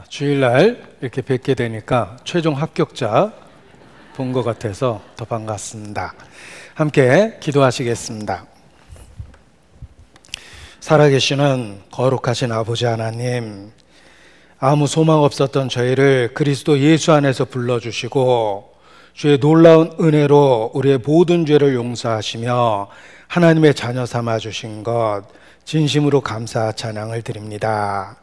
주일날 이렇게 뵙게 되니까 최종 합격자 본 것 같아서 더 반갑습니다. 함께 기도하시겠습니다. 살아계시는 거룩하신 아버지 하나님, 아무 소망 없었던 저희를 그리스도 예수 안에서 불러주시고 주의 놀라운 은혜로 우리의 모든 죄를 용서하시며 하나님의 자녀 삼아주신 것 진심으로 감사 찬양을 드립니다.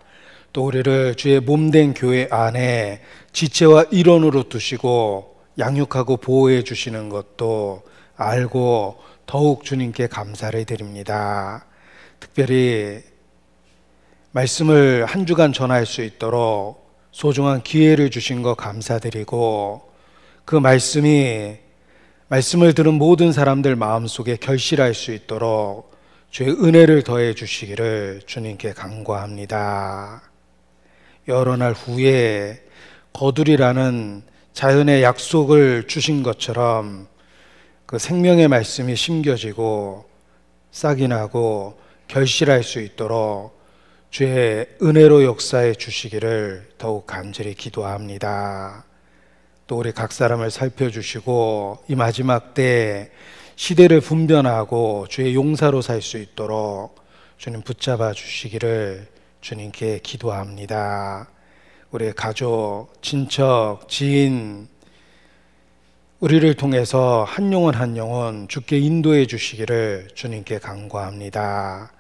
또 우리를 주의 몸된 교회 안에 지체와 일원으로 두시고 양육하고 보호해 주시는 것도 알고 더욱 주님께 감사를 드립니다. 특별히 말씀을 한 주간 전할 수 있도록 소중한 기회를 주신 것 감사드리고, 그 말씀을 들은 모든 사람들 마음속에 결실할 수 있도록 주의 은혜를 더해 주시기를 주님께 간구합니다. 여러 날 후에 거두리라는 자연의 약속을 주신 것처럼 그 생명의 말씀이 심겨지고 싹이 나고 결실할 수 있도록 주의 은혜로 역사해 주시기를 더욱 간절히 기도합니다. 또 우리 각 사람을 살펴주시고 이 마지막 때 시대를 분변하고 주의 용사로 살 수 있도록 주님 붙잡아 주시기를 주님께 기도합니다. 우리의 가족, 친척, 지인, 우리를 통해서 한 영혼 주께 인도해 주시기를 주님께 간구합니다.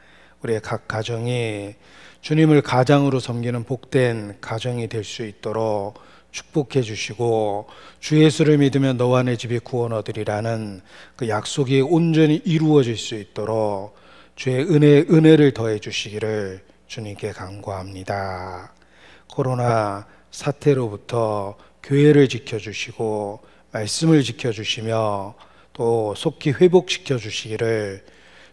우리의 각 가정이 주님을 가장으로 섬기는 복된 가정이 될 수 있도록 축복해 주시고, 주 예수를 믿으면 너와 내 집이 구원 얻으리라는 그 약속이 온전히 이루어질 수 있도록 주의 은혜를 더해 주시기를 주님께 간구합니다. 코로나 사태로부터 교회를 지켜주시고 말씀을 지켜주시며 또 속히 회복시켜 주시기를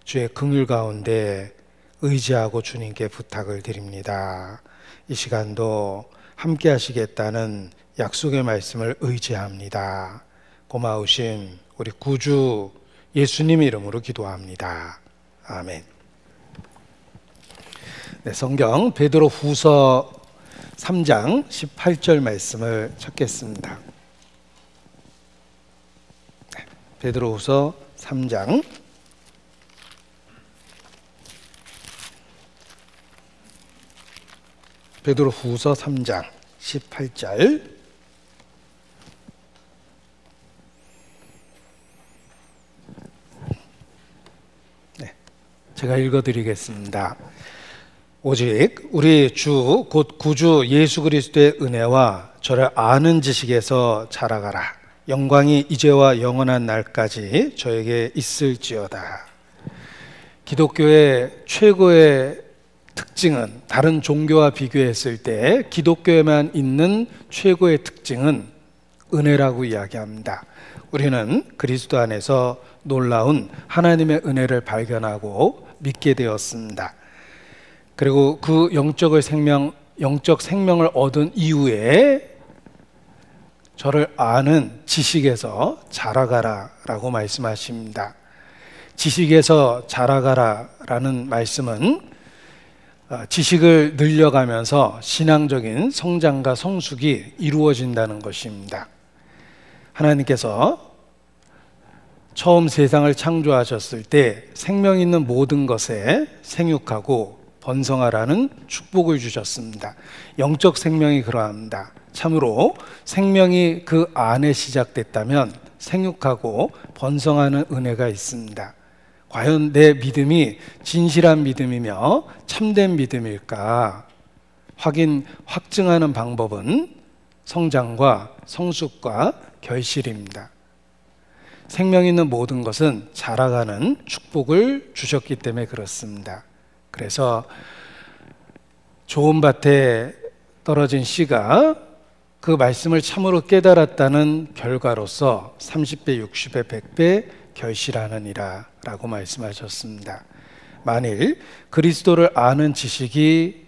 주의 긍휼 가운데 의지하고 주님께 부탁을 드립니다. 이 시간도 함께 하시겠다는 약속의 말씀을 의지합니다. 고마우신 우리 구주 예수님 이름으로 기도합니다. 아멘. 네, 성경 베드로 후서 3장 18절 말씀을 찾겠습니다. 네, 베드로 후서 3장 베드로 후서 3장 18절. 네, 제가 읽어드리겠습니다. 오직 우리 주 곧 구주 예수 그리스도의 은혜와 저를 아는 지식에서 자라가라. 영광이 이제와 영원한 날까지 저에게 있을지어다. 기독교의 최고의 특징은, 다른 종교와 비교했을 때 기독교에만 있는 최고의 특징은 은혜라고 이야기합니다. 우리는 그리스도 안에서 놀라운 하나님의 은혜를 발견하고 믿게 되었습니다. 그리고 그 영적 생명을 얻은 이후에 저를 아는 지식에서 자라가라 라고 말씀하십니다. 지식에서 자라가라 라는 말씀은 지식을 늘려가면서 신앙적인 성장과 성숙이 이루어진다는 것입니다. 하나님께서 처음 세상을 창조하셨을 때 생명 있는 모든 것에 생육하고 번성하라는 축복을 주셨습니다. 영적 생명이 그러합니다. 참으로 생명이 그 안에 시작됐다면 생육하고 번성하는 은혜가 있습니다. 과연 내 믿음이 진실한 믿음이며 참된 믿음일까? 확증하는 방법은 성장과 성숙과 결실입니다. 생명 있는 모든 것은 자라가는 축복을 주셨기 때문에 그렇습니다. 그래서 좋은 밭에 떨어진 씨가 그 말씀을 참으로 깨달았다는 결과로서 30배, 60배, 100배 결실하느니라 라고 말씀하셨습니다. 만일 그리스도를 아는 지식이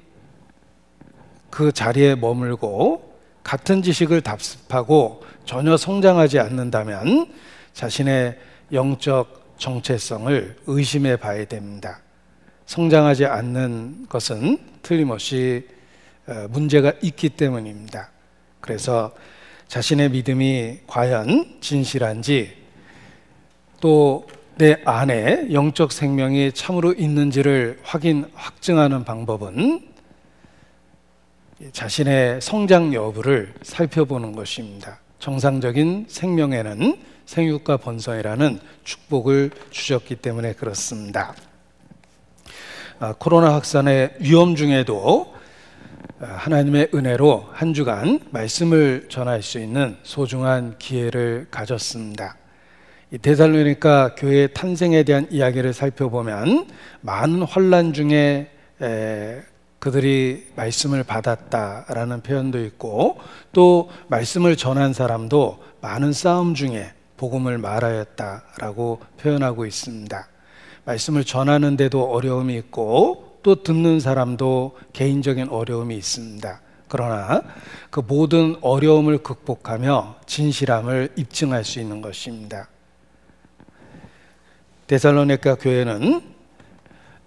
그 자리에 머물고 같은 지식을 답습하고 전혀 성장하지 않는다면 자신의 영적 정체성을 의심해 봐야 됩니다. 성장하지 않는 것은 틀림없이 문제가 있기 때문입니다. 그래서 자신의 믿음이 과연 진실한지, 또 내 안에 영적 생명이 참으로 있는지를 확증하는 방법은 자신의 성장 여부를 살펴보는 것입니다. 정상적인 생명에는 생육과 번성이라는 축복을 주셨기 때문에 그렇습니다. 코로나 확산의 위험 중에도 하나님의 은혜로 한 주간 말씀을 전할 수 있는 소중한 기회를 가졌습니다. 이 데살로니가 교회의 탄생에 대한 이야기를 살펴보면 많은 환난 중에 그들이 말씀을 받았다라는 표현도 있고, 또 말씀을 전한 사람도 많은 싸움 중에 복음을 말하였다라고 표현하고 있습니다. 말씀을 전하는데도 어려움이 있고, 또 듣는 사람도 개인적인 어려움이 있습니다. 그러나 그 모든 어려움을 극복하며 진실함을 입증할 수 있는 것입니다. 데살로니가 교회는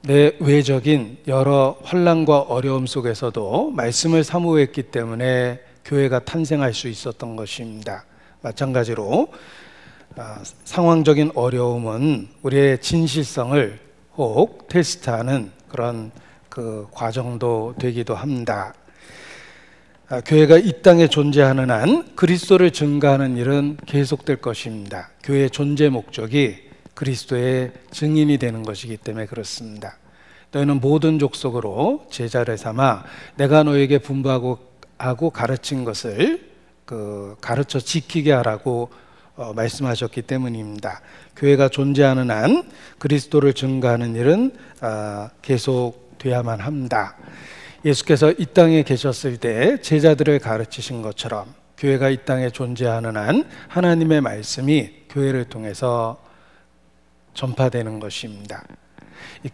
내외적인 여러 환난과 어려움 속에서도 말씀을 사모했기 때문에 교회가 탄생할 수 있었던 것입니다. 마찬가지로 상황적인 어려움은 우리의 진실성을 혹 테스트하는 그런 그 과정도 되기도 합니다. 교회가 이 땅에 존재하는 한 그리스도를 증거하는 일은 계속될 것입니다. 교회의 존재 목적이 그리스도의 증인이 되는 것이기 때문에 그렇습니다. 너희는 모든 족속으로 제자를 삼아 내가 너에게 분부하고 가르친 것을 가르쳐 지키게 하라고 말씀하셨기 때문입니다. 교회가 존재하는 한 그리스도를 증거하는 일은 계속돼야만 합니다. 예수께서 이 땅에 계셨을 때 제자들을 가르치신 것처럼 교회가 이 땅에 존재하는 한 하나님의 말씀이 교회를 통해서 전파되는 것입니다.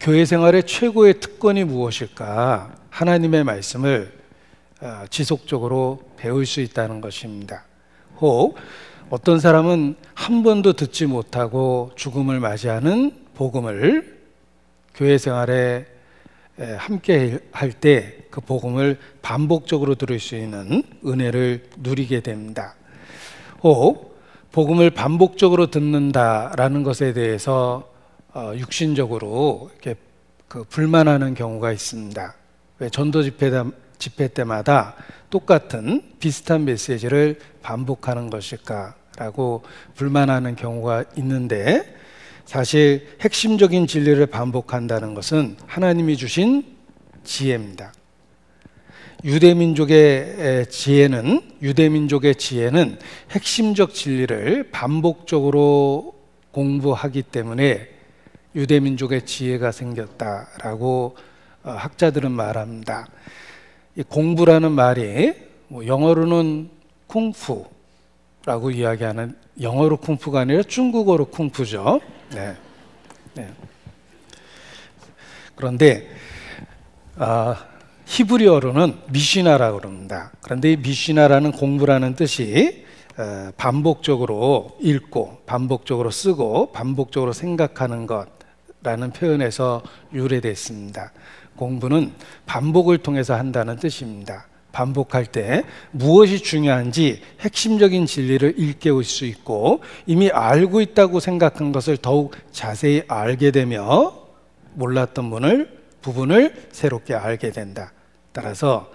교회 생활의 최고의 특권이 무엇일까? 하나님의 말씀을 지속적으로 배울 수 있다는 것입니다. 혹 어떤 사람은 한 번도 듣지 못하고 죽음을 맞이하는 복음을 교회 생활에 함께 할 때 그 복음을 반복적으로 들을 수 있는 은혜를 누리게 됩니다. 혹 복음을 반복적으로 듣는다라는 것에 대해서 육신적으로 이렇게 불만하는 경우가 있습니다. 왜 전도 집회 때마다 똑같은 비슷한 메시지를 반복하는 것일까라고 불만하는 경우가 있는데, 사실 핵심적인 진리를 반복한다는 것은 하나님이 주신 지혜입니다. 유대민족의 지혜는 핵심적 진리를 반복적으로 공부하기 때문에 유대민족의 지혜가 생겼다라고 학자들은 말합니다. 이 공부라는 말이 영어로는 쿵푸라고 이야기하는, 영어로 쿵푸가 아니라 중국어로 쿵푸죠. 네. 그런데 히브리어로는 미시나라고 그럽니다. 그런데 이 미시나라는 공부라는 뜻이 반복적으로 읽고 반복적으로 쓰고 반복적으로 생각하는 것라는 표현에서 유래됐습니다. 공부는 반복을 통해서 한다는 뜻입니다. 반복할 때 무엇이 중요한지 핵심적인 진리를 일깨울 수 있고, 이미 알고 있다고 생각한 것을 더욱 자세히 알게 되며 몰랐던 부분을 새롭게 알게 된다. 따라서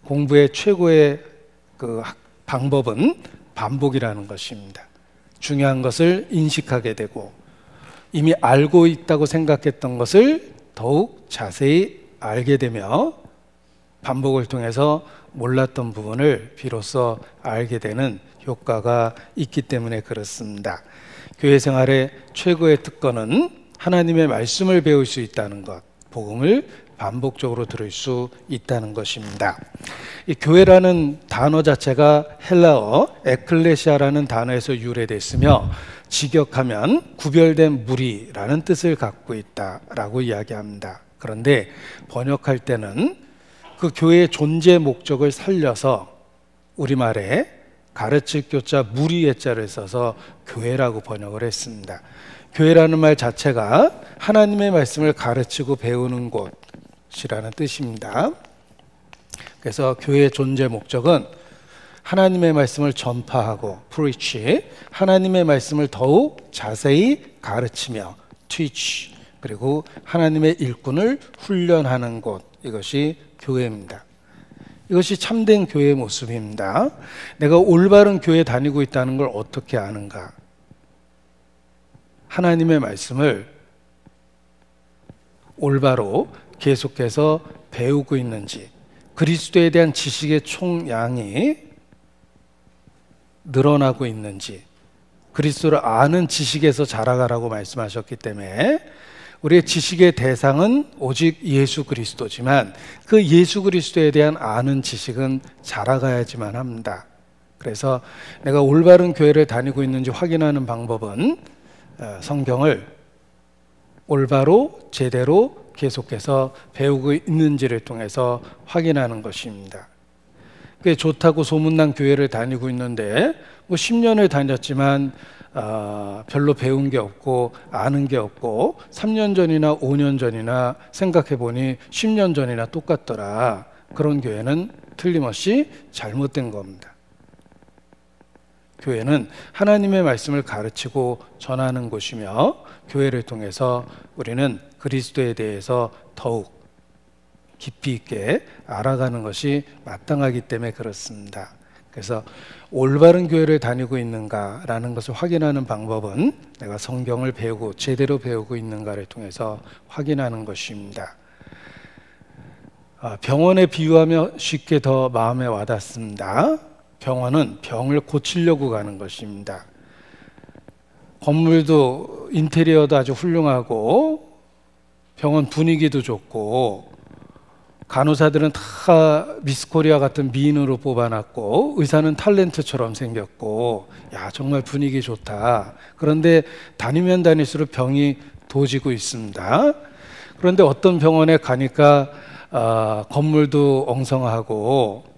공부의 최고의 방법은 반복이라는 것입니다. 중요한 것을 인식하게 되고, 이미 알고 있다고 생각했던 것을 더욱 자세히 알게 되며 반복을 통해서 몰랐던 부분을 비로소 알게 되는 효과가 있기 때문에 그렇습니다. 교회 생활의 최고의 특권은 하나님의 말씀을 배울 수 있다는 것, 복음을 반복적으로 들을 수 있다는 것입니다. 이 교회라는 단어 자체가 헬라어 에클레시아라는 단어에서 유래됐으며, 직역하면 구별된 무리라는 뜻을 갖고 있다라고 이야기합니다. 그런데 번역할 때는 그 교회의 존재 목적을 살려서 우리말에 가르칠 교자 무리의 자를 써서 교회라고 번역을 했습니다. 교회라는 말 자체가 하나님의 말씀을 가르치고 배우는 곳이라는 뜻입니다. 그래서 교회의 존재 목적은 하나님의 말씀을 전파하고 preach, 하나님의 말씀을 더욱 자세히 가르치며 teach, 그리고 하나님의 일꾼을 훈련하는 곳, 이것이 교회입니다. 이것이 참된 교회의 모습입니다. 내가 올바른 교회에 다니고 있다는 걸 어떻게 아는가? 하나님의 말씀을 올바로 계속해서 배우고 있는지, 그리스도에 대한 지식의 총량이 늘어나고 있는지, 그리스도를 아는 지식에서 자라가라고 말씀하셨기 때문에 우리의 지식의 대상은 오직 예수 그리스도지만 그 예수 그리스도에 대한 아는 지식은 자라가야지만 합니다. 그래서 내가 올바른 교회를 다니고 있는지 확인하는 방법은 성경을 올바로 제대로 계속해서 배우고 있는지를 통해서 확인하는 것입니다. 꽤 좋다고 소문난 교회를 다니고 있는데 뭐 10년을 다녔지만 별로 배운 게 없고 아는 게 없고 3년 전이나 5년 전이나 생각해 보니 10년 전이나 똑같더라. 그런 교회는 틀림없이 잘못된 겁니다. 교회는 하나님의 말씀을 가르치고 전하는 곳이며 교회를 통해서 우리는 그리스도에 대해서 더욱 깊이 있게 알아가는 것이 마땅하기 때문에 그렇습니다. 그래서 올바른 교회를 다니고 있는가라는 것을 확인하는 방법은 내가 성경을 배우고 제대로 배우고 있는가를 통해서 확인하는 것입니다. 병원에 비유하며 쉽게 더 마음에 와닿습니다. 병원은 병을 고치려고 가는 것입니다. 건물도 인테리어도 아주 훌륭하고 병원 분위기도 좋고 간호사들은 다 미스코리아 같은 미인으로 뽑아놨고 의사는 탤런트처럼 생겼고 야 정말 분위기 좋다. 그런데 다니면 다닐수록 병이 도지고 있습니다. 그런데 어떤 병원에 가니까 건물도 엉성하고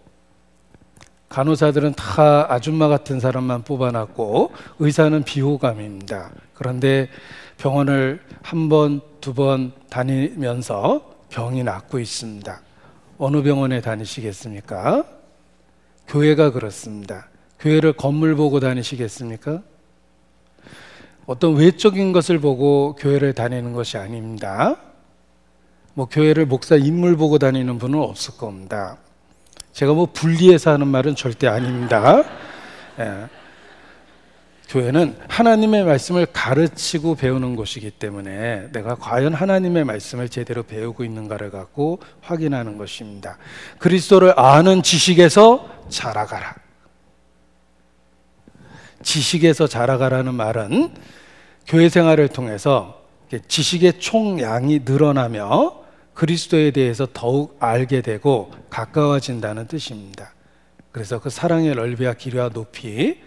간호사들은 다 아줌마 같은 사람만 뽑아놨고 의사는 비호감입니다. 그런데 병원을 한 번, 두 번 다니면서 병이 낫고 있습니다. 어느 병원에 다니시겠습니까? 교회가 그렇습니다. 교회를 건물 보고 다니시겠습니까? 어떤 외적인 것을 보고 교회를 다니는 것이 아닙니다. 뭐 교회를 목사 인물 보고 다니는 분은 없을 겁니다. 제가 뭐 분리해서 하는 말은 절대 아닙니다. 교회는 하나님의 말씀을 가르치고 배우는 곳이기 때문에 내가 과연 하나님의 말씀을 제대로 배우고 있는가를 갖고 확인하는 것입니다. 그리스도를 아는 지식에서 자라가라. 지식에서 자라가라는 말은 교회 생활을 통해서 지식의 총량이 늘어나며 그리스도에 대해서 더욱 알게 되고 가까워진다는 뜻입니다. 그래서 그 사랑의 넓이와 길이와 높이,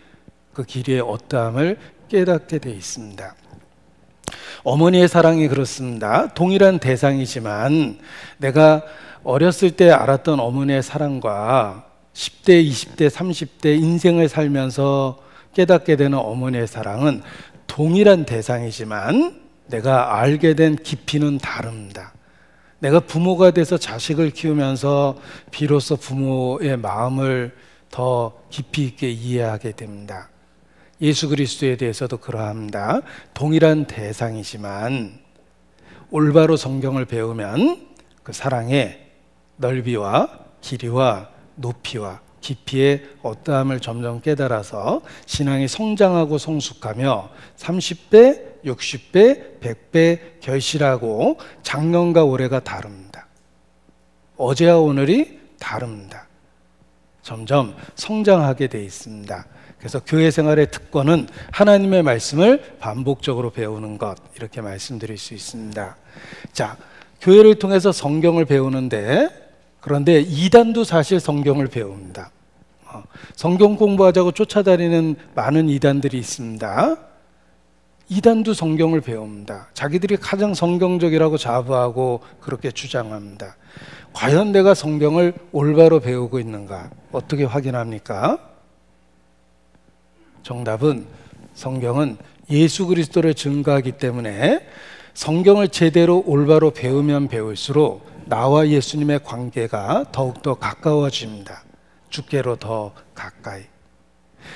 그 길이의 어떠함을 깨닫게 돼 있습니다. 어머니의 사랑이 그렇습니다. 동일한 대상이지만 내가 어렸을 때 알았던 어머니의 사랑과 10대, 20대, 30대 인생을 살면서 깨닫게 되는 어머니의 사랑은 동일한 대상이지만 내가 알게 된 깊이는 다릅니다. 내가 부모가 돼서 자식을 키우면서 비로소 부모의 마음을 더 깊이 있게 이해하게 됩니다. 예수 그리스도에 대해서도 그러합니다. 동일한 대상이지만 올바로 성경을 배우면 그 사랑의 넓이와 길이와 높이와 깊이의 어떠함을 점점 깨달아서 신앙이 성장하고 성숙하며 30배, 60배, 100배 결실하고 작년과 올해가 다릅니다. 어제와 오늘이 다릅니다. 점점 성장하게 돼 있습니다. 그래서 교회 생활의 특권은 하나님의 말씀을 반복적으로 배우는 것, 이렇게 말씀드릴 수 있습니다. 자, 교회를 통해서 성경을 배우는데, 그런데 이단도 사실 성경을 배웁니다. 성경 공부하자고 쫓아다니는 많은 이단들이 있습니다. 이단도 성경을 배웁니다. 자기들이 가장 성경적이라고 자부하고 그렇게 주장합니다. 과연 내가 성경을 올바로 배우고 있는가? 어떻게 확인합니까? 정답은 성경은 예수 그리스도를 증거하기 때문에 성경을 제대로 올바로 배우면 배울수록 나와 예수님의 관계가 더욱더 가까워집니다. 주께로 더 가까이.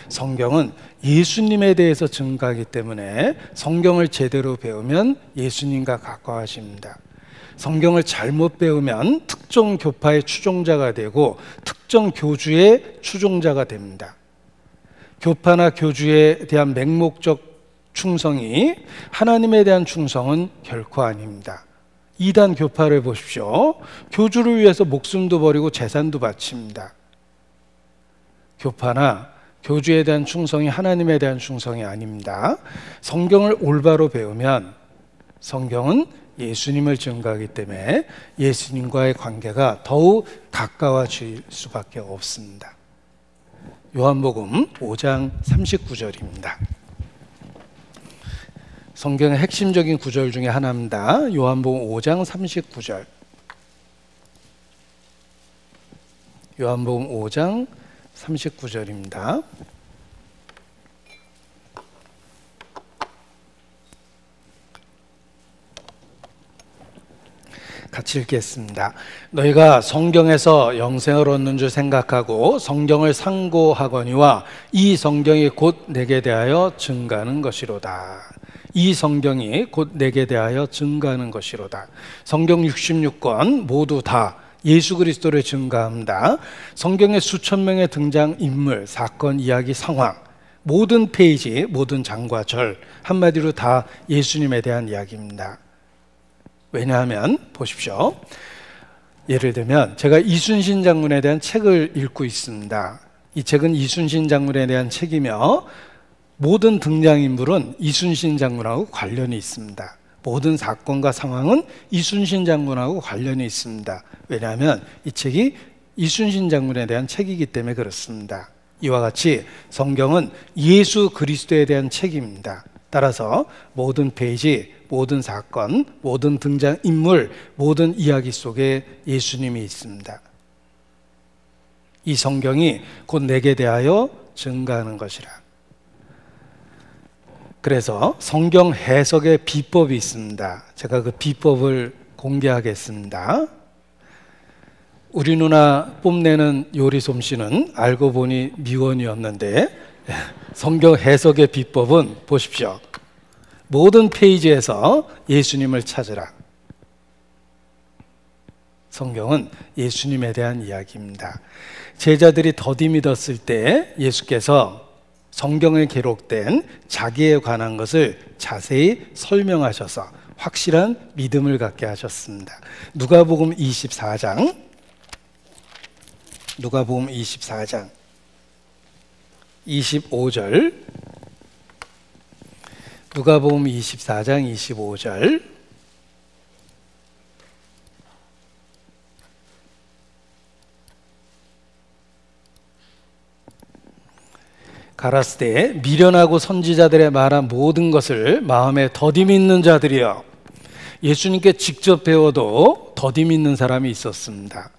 성경은 예수님에 대해서 증거하기 때문에 성경을 제대로 배우면 예수님과 가까워집니다. 성경을 잘못 배우면 특정 교파의 추종자가 되고 특정 교주의 추종자가 됩니다. 교파나 교주에 대한 맹목적 충성이 하나님에 대한 충성은 결코 아닙니다. 이단 교파를 보십시오. 교주를 위해서 목숨도 버리고 재산도 바칩니다. 교파나 교주에 대한 충성이 하나님에 대한 충성이 아닙니다. 성경을 올바로 배우면 성경은 예수님을 증거하기 때문에 예수님과의 관계가 더욱 가까워질 수밖에 없습니다. 요한복음 5장 39절입니다. 성경의 핵심적인 구절 중에 하나입니다. 요한복음 5장 39절. 요한복음 5장 39절입니다. 같이 읽겠습니다. 너희가 성경에서 영생을 얻는 줄 생각하고 성경을 상고하거니와 이 성경이 곧 내게 대하여 증가하는 것이로다. 이 성경이 곧 내게 대하여 증가하는 것이로다. 성경 66권 모두 다 예수 그리스도를 증가합니다. 성경의 수천 명의 등장 인물, 사건, 이야기, 상황, 모든 페이지, 모든 장과 절 한마디로 다 예수님에 대한 이야기입니다. 왜냐하면 보십시오. 예를 들면 제가 이순신 장군에 대한 책을 읽고 있습니다. 이 책은 이순신 장군에 대한 책이며 모든 등장인물은 이순신 장군하고 관련이 있습니다. 모든 사건과 상황은 이순신 장군하고 관련이 있습니다. 왜냐하면 이 책이 이순신 장군에 대한 책이기 때문에 그렇습니다. 이와 같이 성경은 예수 그리스도에 대한 책입니다. 따라서 모든 페이지, 모든 사건, 모든 등장인물, 모든 이야기 속에 예수님이 있습니다. 이 성경이 곧 내게 대하여 증가하는 것이라. 그래서 성경 해석의 비법이 있습니다. 제가 그 비법을 공개하겠습니다. 우리 누나 뽐내는 요리 솜씨는 알고 보니 미원이었는데 성경 해석의 비법은 보십시오. 모든 페이지에서 예수님을 찾으라. 성경은 예수님에 대한 이야기입니다. 제자들이 더디 믿었을 때 예수께서 성경에 기록된 자기에 관한 것을 자세히 설명하셔서 확실한 믿음을 갖게 하셨습니다. 누가복음 24장 누가복음 24장 25절 누가복음 24장 25절 가라스되 미련하고 선지자들의 말한 모든 것을 마음에 더디 믿는 자들이여. 예수님께 직접 배워도 더디 믿는 사람이 있었습니다.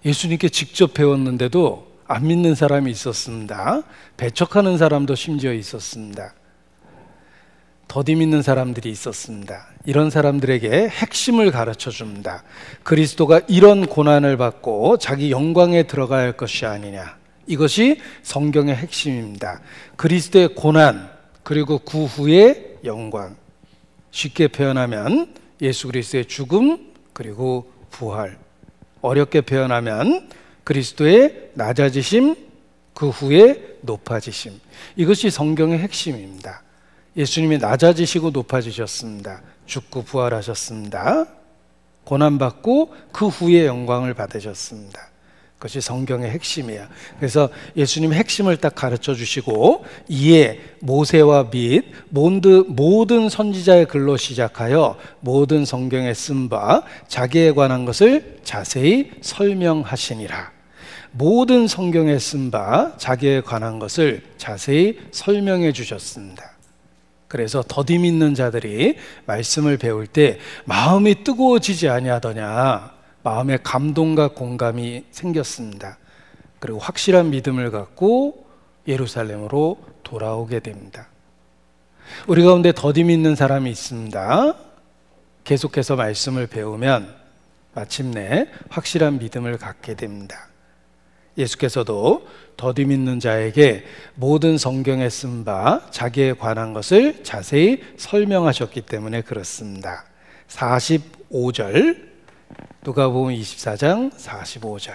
예수님께 직접 배웠는데도 안 믿는 사람이 있었습니다. 배척하는 사람도 심지어 있었습니다. 더디 믿는 사람들이 있었습니다. 이런 사람들에게 핵심을 가르쳐 줍니다. 그리스도가 이런 고난을 받고 자기 영광에 들어가야 할 것이 아니냐. 이것이 성경의 핵심입니다. 그리스도의 고난 그리고 그 후의 영광. 쉽게 표현하면 예수 그리스도의 죽음 그리고 부활. 어렵게 표현하면 그리스도의 낮아지심 그 후에 높아지심. 이것이 성경의 핵심입니다. 예수님이 낮아지시고 높아지셨습니다. 죽고 부활하셨습니다. 고난받고 그 후에 영광을 받으셨습니다. 그것이 성경의 핵심이에요. 그래서 예수님의 핵심을 딱 가르쳐 주시고 이에 모세와 및 모든 선지자의 글로 시작하여 모든 성경에 쓴 바 자기에 관한 것을 자세히 설명하시니라. 모든 성경에 쓴 바 자기에 관한 것을 자세히 설명해 주셨습니다. 그래서 더디 믿는 자들이 말씀을 배울 때 마음이 뜨거워지지 아니하더냐. 마음에 감동과 공감이 생겼습니다. 그리고 확실한 믿음을 갖고 예루살렘으로 돌아오게 됩니다. 우리 가운데 더디 믿는 사람이 있습니다. 계속해서 말씀을 배우면 마침내 확실한 믿음을 갖게 됩니다. 예수께서도 더디 믿는 자에게 모든 성경에 쓴 바 자기에 관한 것을 자세히 설명하셨기 때문에 그렇습니다. 45절, 누가복음 24장 45절.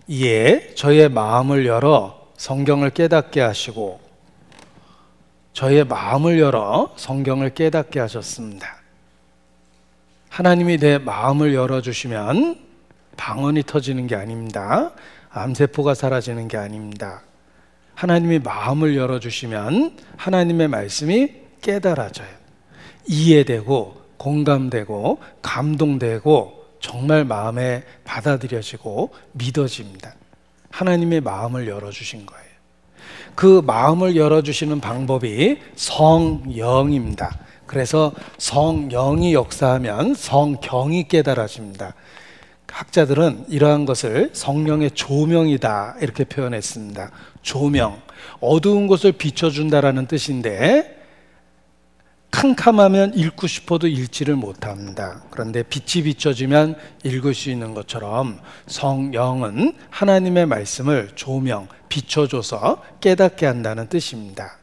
이에 저의 마음을 열어 성경을 깨닫게 하시고, 저의 마음을 열어 성경을 깨닫게 하셨습니다. 하나님이 내 마음을 열어주시면 방언이 터지는 게 아닙니다. 암세포가 사라지는 게 아닙니다. 하나님이 마음을 열어주시면 하나님의 말씀이 깨달아져요. 이해되고 공감되고 감동되고 정말 마음에 받아들여지고 믿어집니다. 하나님의 마음을 열어주신 거예요. 그 마음을 열어주시는 방법이 성령입니다. 그래서 성령이 역사하면 성경이 깨달아집니다. 학자들은 이러한 것을 성령의 조명이다 이렇게 표현했습니다. 조명, 어두운 곳을 비춰준다라는 뜻인데 캄캄하면 읽고 싶어도 읽지를 못합니다. 그런데 빛이 비춰지면 읽을 수 있는 것처럼 성령은 하나님의 말씀을 조명, 비춰줘서 깨닫게 한다는 뜻입니다.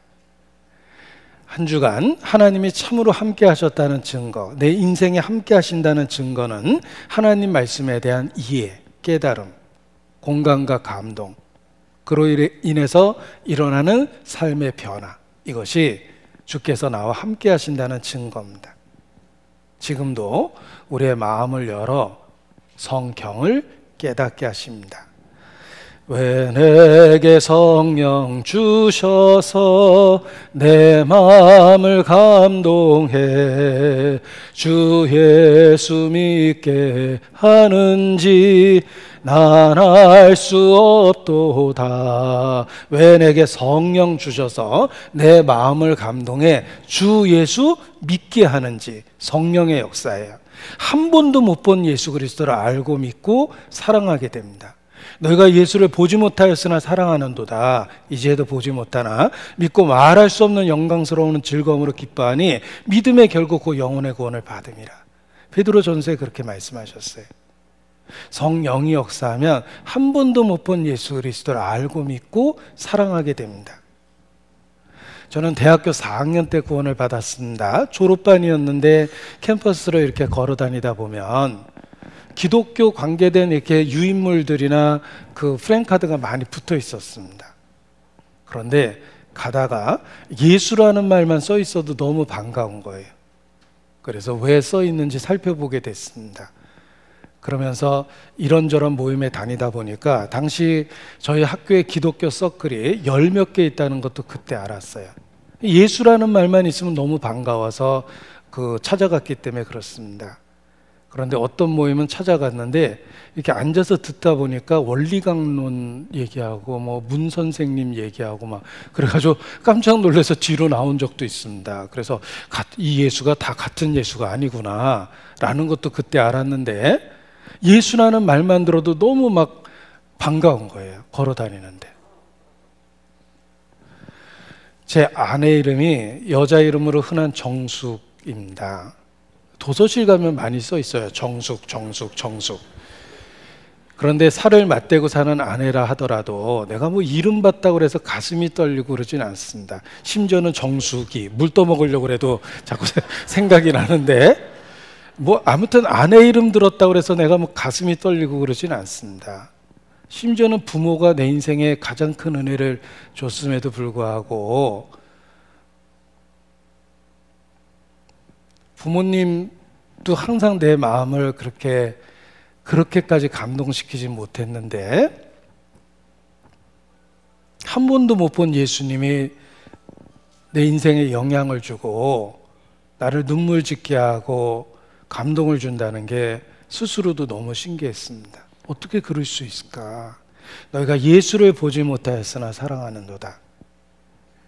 한 주간 하나님이 참으로 함께 하셨다는 증거, 내 인생에 함께 하신다는 증거는 하나님 말씀에 대한 이해, 깨달음, 공감과 감동, 그로 인해서 일어나는 삶의 변화, 이것이 주께서 나와 함께 하신다는 증거입니다. 지금도 우리의 마음을 열어 성경을 깨닫게 하십니다. 왜 내게 성령 주셔서 내 마음을 감동해 주 예수 믿게 하는지 난 알 수 없도다. 왜 내게 성령 주셔서 내 마음을 감동해 주 예수 믿게 하는지. 성령의 역사예요. 한 번도 못 본 예수 그리스도를 알고 믿고 사랑하게 됩니다. 너희가 예수를 보지 못하였으나 사랑하는도다. 이제도 보지 못하나 믿고 말할 수 없는 영광스러운 즐거움으로 기뻐하니 믿음의 결국 그 영혼의 구원을 받음이라. 베드로 전서에 그렇게 말씀하셨어요. 성령이 역사하면 한 번도 못 본 예수 그리스도를 알고 믿고 사랑하게 됩니다. 저는 대학교 4학년 때 구원을 받았습니다. 졸업반이었는데 캠퍼스로 이렇게 걸어 다니다 보면 기독교 관계된 이렇게 유인물들이나 그 프랭카드가 많이 붙어 있었습니다. 그런데 가다가 예수라는 말만 써 있어도 너무 반가운 거예요. 그래서 왜 써 있는지 살펴보게 됐습니다. 그러면서 이런저런 모임에 다니다 보니까 당시 저희 학교에 기독교 서클이 10몇 개 있다는 것도 그때 알았어요. 예수라는 말만 있으면 너무 반가워서 찾아갔기 때문에 그렇습니다. 그런데 어떤 모임은 찾아갔는데 이렇게 앉아서 듣다 보니까 원리강론 얘기하고 문 선생님 얘기하고 막 그래가지고 깜짝 놀라서 뒤로 나온 적도 있습니다. 그래서 이 예수가 다 같은 예수가 아니구나 라는 것도 그때 알았는데 예수라는 말만 들어도 너무 막 반가운 거예요. 걸어 다니는데. 제 아내 이름이 여자 이름으로 흔한 정숙입니다. 도서실 가면 많이 써 있어요. 정숙. 그런데 살을 맞대고 사는 아내라 하더라도 내가 이름 봤다고 해서 가슴이 떨리고 그러진 않습니다. 심지어는 정숙이 물 떠먹으려고 해도 자꾸 생각이 나는데 아무튼 아내 이름 들었다고 해서 내가 가슴이 떨리고 그러진 않습니다. 심지어는 부모가 내 인생에 가장 큰 은혜를 줬음에도 불구하고 부모님도 항상 내 마음을 그렇게까지 감동시키지 못했는데 한 번도 못 본 예수님이 내 인생에 영향을 주고 나를 눈물 짓게 하고 감동을 준다는 게 스스로도 너무 신기했습니다. 어떻게 그럴 수 있을까? 너희가 예수를 보지 못하였으나 사랑하는도다.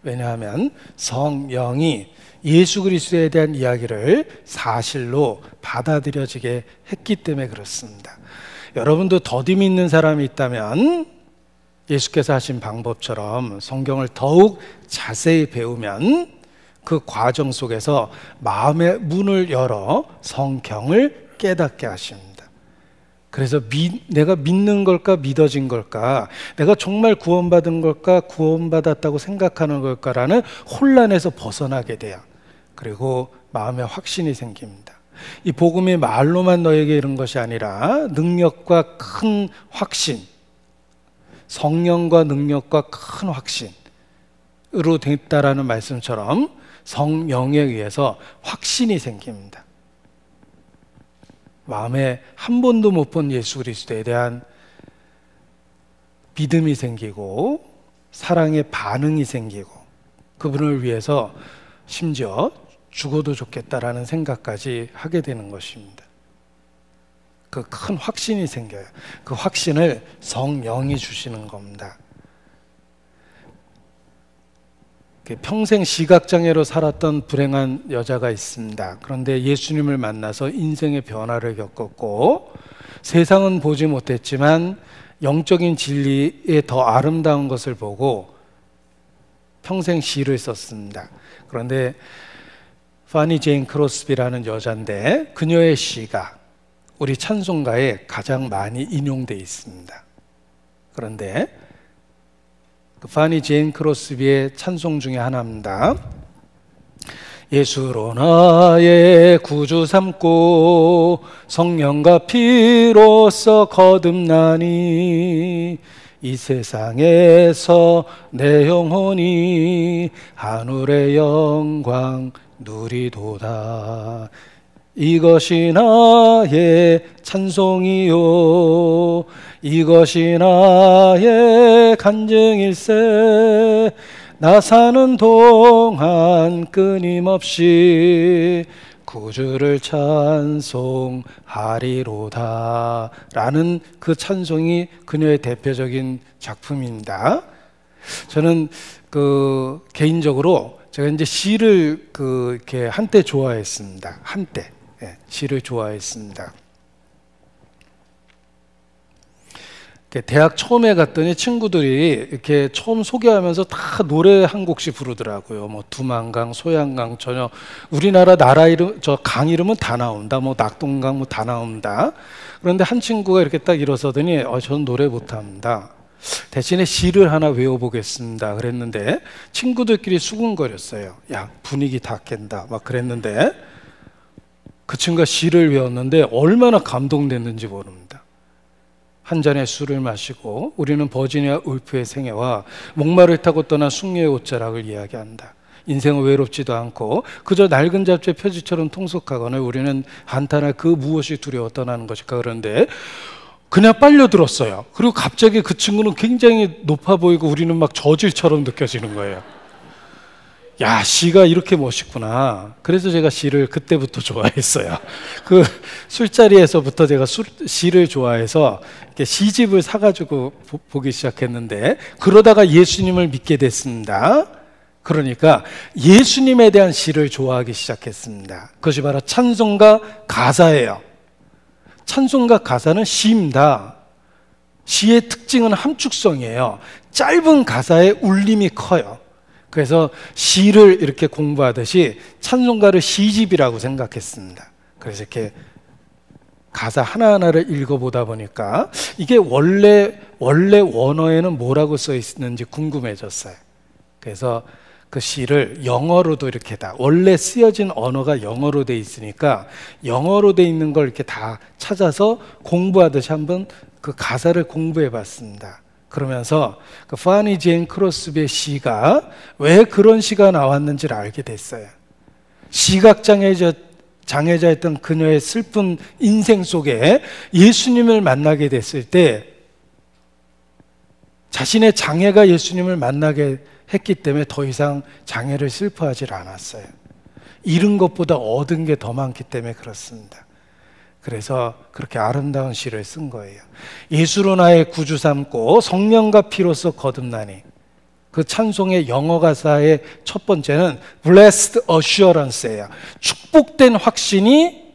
왜냐하면 성령이 예수 그리스도에 대한 이야기를 사실로 받아들여지게 했기 때문에 그렇습니다. 여러분도 더디 믿는 사람이 있다면 예수께서 하신 방법처럼 성경을 더욱 자세히 배우면 그 과정 속에서 마음의 문을 열어 성경을 깨닫게 하십니다. 그래서 내가 믿는 걸까, 믿어진 걸까, 내가 정말 구원받은 걸까, 구원받았다고 생각하는 걸까라는 혼란에서 벗어나게 돼요. 그리고 마음에 확신이 생깁니다. 이 복음이 말로만 너에게 이른 것이 아니라 능력과 큰 확신, 성령과 능력과 큰 확신으로 됐다라는 말씀처럼 성령에 의해서 확신이 생깁니다. 마음에 한 번도 못 본 예수 그리스도에 대한 믿음이 생기고 사랑의 반응이 생기고 그분을 위해서 심지어 죽어도 좋겠다라는 생각까지 하게 되는 것입니다. 그 큰 확신이 생겨요. 그 확신을 성령이 주시는 겁니다. 평생 시각장애로 살았던 불행한 여자가 있습니다. 그런데 예수님을 만나서 인생의 변화를 겪었고 세상은 보지 못했지만 영적인 진리의 더 아름다운 것을 보고 평생 시를 썼습니다. 그런데 파니 제인 크로스비라는 여자인데 그녀의 시가 우리 찬송가에 가장 많이 인용되어 있습니다. 그런데 그 파니 제인 크로스비의 찬송 중에 하나입니다. 예수로 나의 구주 삼고 성령과 피로써 거듭나니 이 세상에서 내 영혼이 하늘의 영광 누리도다. 이것이 나의 찬송이요 이것이 나의 간증일세. 나 사는 동안 끊임없이 구주를 찬송하리로다 라는 그 찬송이 그녀의 대표적인 작품입니다. 저는 개인적으로 제가 이제 시를 이렇게 한때 좋아했습니다. 한때 시를 좋아했습니다. 대학 처음에 갔더니 친구들이 이렇게 처음 소개하면서 다 노래 한 곡씩 부르더라고요. 뭐 두만강, 소양강, 전혀 우리나라 나라 이름, 저 강 이름은 다 나온다. 뭐 낙동강 뭐 다 나온다. 그런데 한 친구가 이렇게 딱 일어서더니 저는 노래 못합니다. 대신에 시를 하나 외워보겠습니다. 그랬는데 친구들끼리 수군거렸어요. 야, 분위기 다 깬다. 막 그랬는데 그 친구가 시를 외웠는데 얼마나 감동됐는지 모릅니다. 한 잔의 술을 마시고 우리는 버지니아 울프의 생애와 목마를 타고 떠난 숙녀의 옷자락을 이야기한다. 인생은 외롭지도 않고 그저 낡은 잡지의 표지처럼 통속하거늘 우리는 한탄할 그 무엇이 두려워 떠나는 것일까. 그런데 그냥 빨려들었어요. 그리고 갑자기 그 친구는 굉장히 높아 보이고 우리는 막 저질처럼 느껴지는 거예요. 야, 시가 이렇게 멋있구나. 그래서 제가 시를 그때부터 좋아했어요. 그 술자리에서부터 제가 시를 좋아해서 이렇게 시집을 사가지고 보기 시작했는데 그러다가 예수님을 믿게 됐습니다. 그러니까 예수님에 대한 시를 좋아하기 시작했습니다. 그것이 바로 찬송가 가사예요. 찬송가 가사는 시입니다. 시의 특징은 함축성이에요. 짧은 가사에 울림이 커요. 그래서 시를 이렇게 공부하듯이 찬송가를 시집이라고 생각했습니다. 그래서 이렇게 가사 하나하나를 읽어보다 보니까 이게 원래 원어에는 뭐라고 써 있는지 궁금해졌어요. 그래서 그 시를 영어로도 이렇게 다 원래 쓰여진 언어가 영어로 돼 있으니까 영어로 돼 있는 걸 이렇게 다 찾아서 공부하듯이 한번 그 가사를 공부해 봤습니다. 그러면서 그 파니 제인 크로스비의 시가 왜 그런 시가 나왔는지를 알게 됐어요. 시각장애자였던 그녀의 슬픈 인생 속에 예수님을 만나게 됐을 때 자신의 장애가 예수님을 만나게 했기 때문에 더 이상 장애를 슬퍼하지 않았어요. 잃은 것보다 얻은 게 더 많기 때문에 그렇습니다. 그래서 그렇게 아름다운 시를 쓴 거예요. 예수로 나의 구주 삼고 성령과 피로써 거듭나니. 그 찬송의 영어 가사의 첫 번째는 Blessed Assurance예요. 축복된 확신이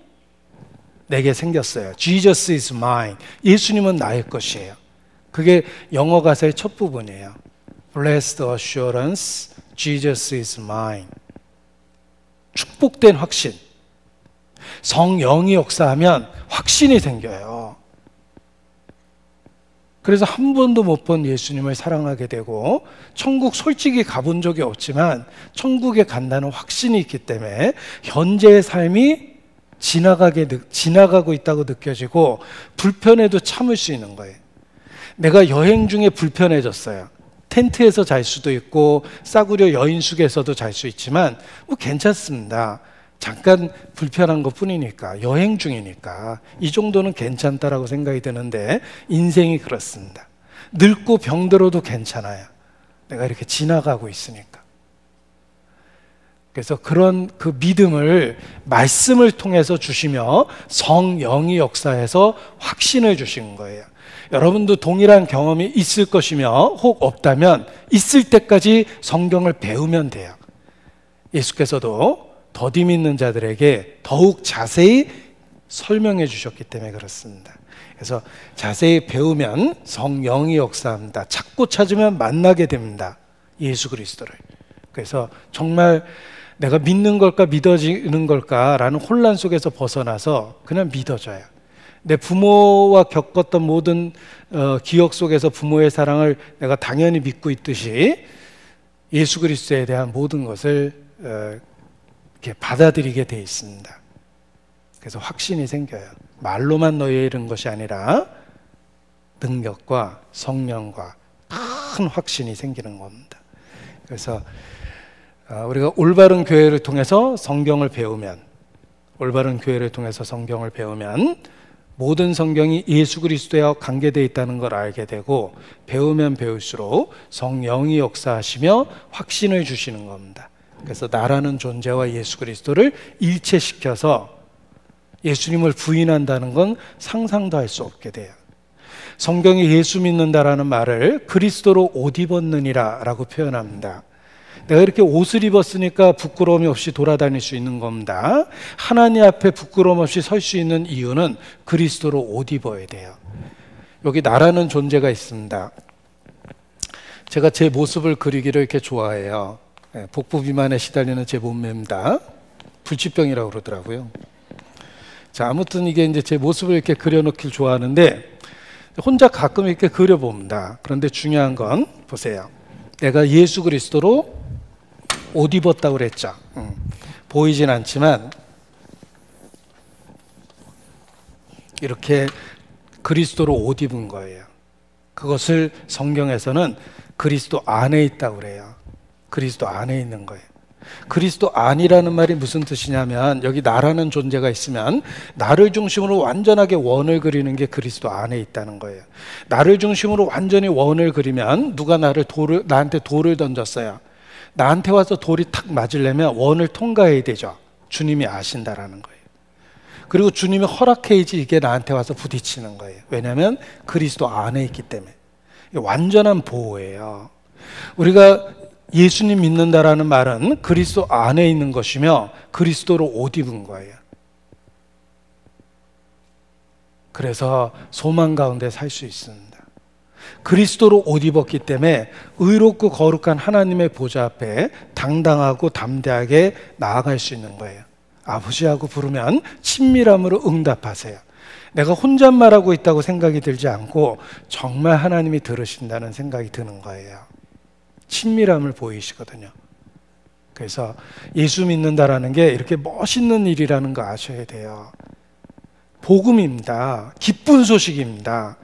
내게 생겼어요. Jesus is mine. 예수님은 나의 것이에요. 그게 영어 가사의 첫 부분이에요. Blessed assurance, Jesus is mine. 축복된 확신. 성령이 역사하면 확신이 생겨요. 그래서 한 번도 못 본 예수님을 사랑하게 되고, 천국 솔직히 가본 적이 없지만 천국에 간다는 확신이 있기 때문에 현재의 삶이 지나가고 있다고 느껴지고 불편해도 참을 수 있는 거예요. 내가 여행 중에 불편해졌어요. 텐트에서 잘 수도 있고 싸구려 여인숙에서도 잘 수 있지만 뭐 괜찮습니다. 잠깐 불편한 것 뿐이니까, 여행 중이니까 이 정도는 괜찮다라고 생각이 드는데, 인생이 그렇습니다. 늙고 병들어도 괜찮아요. 내가 이렇게 지나가고 있으니까. 그래서 그런 그 믿음을 말씀을 통해서 주시며 성령이 역사해서 확신을 주신 거예요. 여러분도 동일한 경험이 있을 것이며, 혹 없다면 있을 때까지 성경을 배우면 돼요. 예수께서도 더디 믿는 자들에게 더욱 자세히 설명해 주셨기 때문에 그렇습니다. 그래서 자세히 배우면 성령이 역사합니다. 찾고 찾으면 만나게 됩니다. 예수 그리스도를. 그래서 정말 내가 믿는 걸까 믿어지는 걸까라는 혼란 속에서 벗어나서 그냥 믿어져요. 내 부모와 겪었던 모든 기억 속에서 부모의 사랑을 내가 당연히 믿고 있듯이 예수 그리스도에 대한 모든 것을 이렇게 받아들이게 돼 있습니다. 그래서 확신이 생겨요. 말로만 너희에 이른 것이 아니라 능력과 성령과 큰 확신이 생기는 겁니다. 그래서 우리가 올바른 교회를 통해서 성경을 배우면, 모든 성경이 예수 그리스도와 관계되어 있다는 걸 알게 되고, 배우면 배울수록 성령이 역사하시며 확신을 주시는 겁니다. 그래서 나라는 존재와 예수 그리스도를 일체시켜서 예수님을 부인한다는 건 상상도 할 수 없게 돼요. 성경이 예수 믿는다라는 말을 그리스도로 옷 입었느니라 라고 표현합니다. 내가 이렇게 옷을 입었으니까 부끄러움이 없이 돌아다닐 수 있는 겁니다. 하나님 앞에 부끄러움 없이 설 수 있는 이유는 그리스도로 옷 입어야 돼요. 여기 나라는 존재가 있습니다. 제가 제 모습을 그리기를 이렇게 좋아해요. 복부 비만에 시달리는 제 몸매입니다. 불치병이라고 그러더라고요. 자, 아무튼 이게 이제 제 모습을 이렇게 그려놓길 좋아하는데, 혼자 가끔 이렇게 그려봅니다. 그런데 중요한 건 보세요. 내가 예수 그리스도로 옷 입었다고 그랬죠. 보이진 않지만 이렇게 그리스도로 옷 입은 거예요. 그것을 성경에서는 그리스도 안에 있다고 그래요. 그리스도 안에 있는 거예요. 그리스도 안이라는 말이 무슨 뜻이냐면, 여기 나라는 존재가 있으면 나를 중심으로 완전하게 원을 그리는 게 그리스도 안에 있다는 거예요. 나를 중심으로 완전히 원을 그리면, 누가 나한테 돌을 던졌어요. 나한테 와서 돌이 탁 맞으려면 원을 통과해야 되죠. 주님이 아신다라는 거예요. 그리고 주님이 허락해야지 이게 나한테 와서 부딪히는 거예요. 왜냐하면 그리스도 안에 있기 때문에. 완전한 보호예요. 우리가 예수님 믿는다라는 말은 그리스도 안에 있는 것이며 그리스도로 옷 입은 거예요. 그래서 소망 가운데 살 수 있습니다. 그리스도로 옷 입었기 때문에 의롭고 거룩한 하나님의 보좌 앞에 당당하고 담대하게 나아갈 수 있는 거예요. 아버지하고 부르면 친밀함으로 응답하세요. 내가 혼잣말하고 있다고 생각이 들지 않고 정말 하나님이 들으신다는 생각이 드는 거예요. 친밀함을 보이시거든요. 그래서 예수 믿는다라는 게 이렇게 멋있는 일이라는 거 아셔야 돼요. 복음입니다. 기쁜 소식입니다.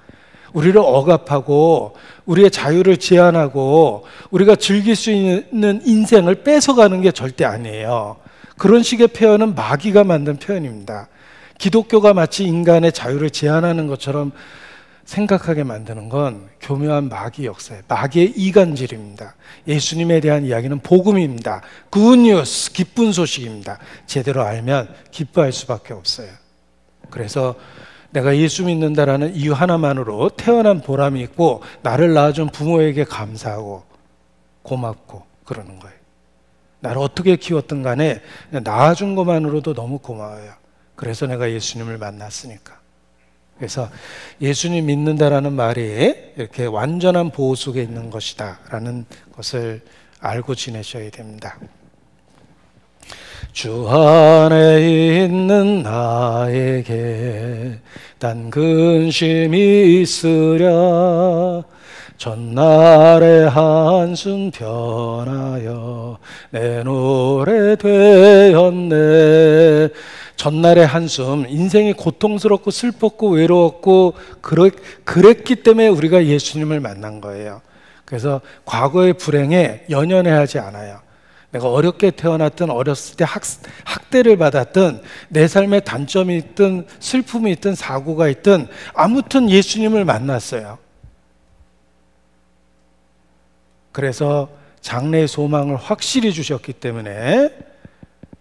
우리를 억압하고 우리의 자유를 제한하고 우리가 즐길 수 있는 인생을 뺏어가는 게 절대 아니에요. 그런 식의 표현은 마귀가 만든 표현입니다. 기독교가 마치 인간의 자유를 제한하는 것처럼 생각하게 만드는 건 교묘한 마귀 역사예요. 마귀의 이간질입니다. 예수님에 대한 이야기는 복음입니다. 굿뉴스, 기쁜 소식입니다. 제대로 알면 기뻐할 수밖에 없어요. 그래서 내가 예수 믿는다라는 이유 하나만으로 태어난 보람이 있고, 나를 낳아준 부모에게 감사하고 고맙고 그러는 거예요. 나를 어떻게 키웠든 간에 낳아준 것만으로도 너무 고마워요. 그래서 내가 예수님을 만났으니까. 그래서 예수님 믿는다라는 말이 이렇게 완전한 보호 속에 있는 것이다 라는 것을 알고 지내셔야 됩니다. 주 안에 있는 나에게 단 근심이 있으랴 전날의 한숨 변하여 내 노래 되었네. 전날의 한숨, 인생이 고통스럽고 슬펐고 외로웠고 그랬기 때문에 우리가 예수님을 만난 거예요. 그래서 과거의 불행에 연연해하지 않아요. 내가 어렵게 태어났든 어렸을 때 학대를 받았든 내 삶에 단점이 있든 슬픔이 있든 사고가 있든 아무튼 예수님을 만났어요. 그래서 장래의 소망을 확실히 주셨기 때문에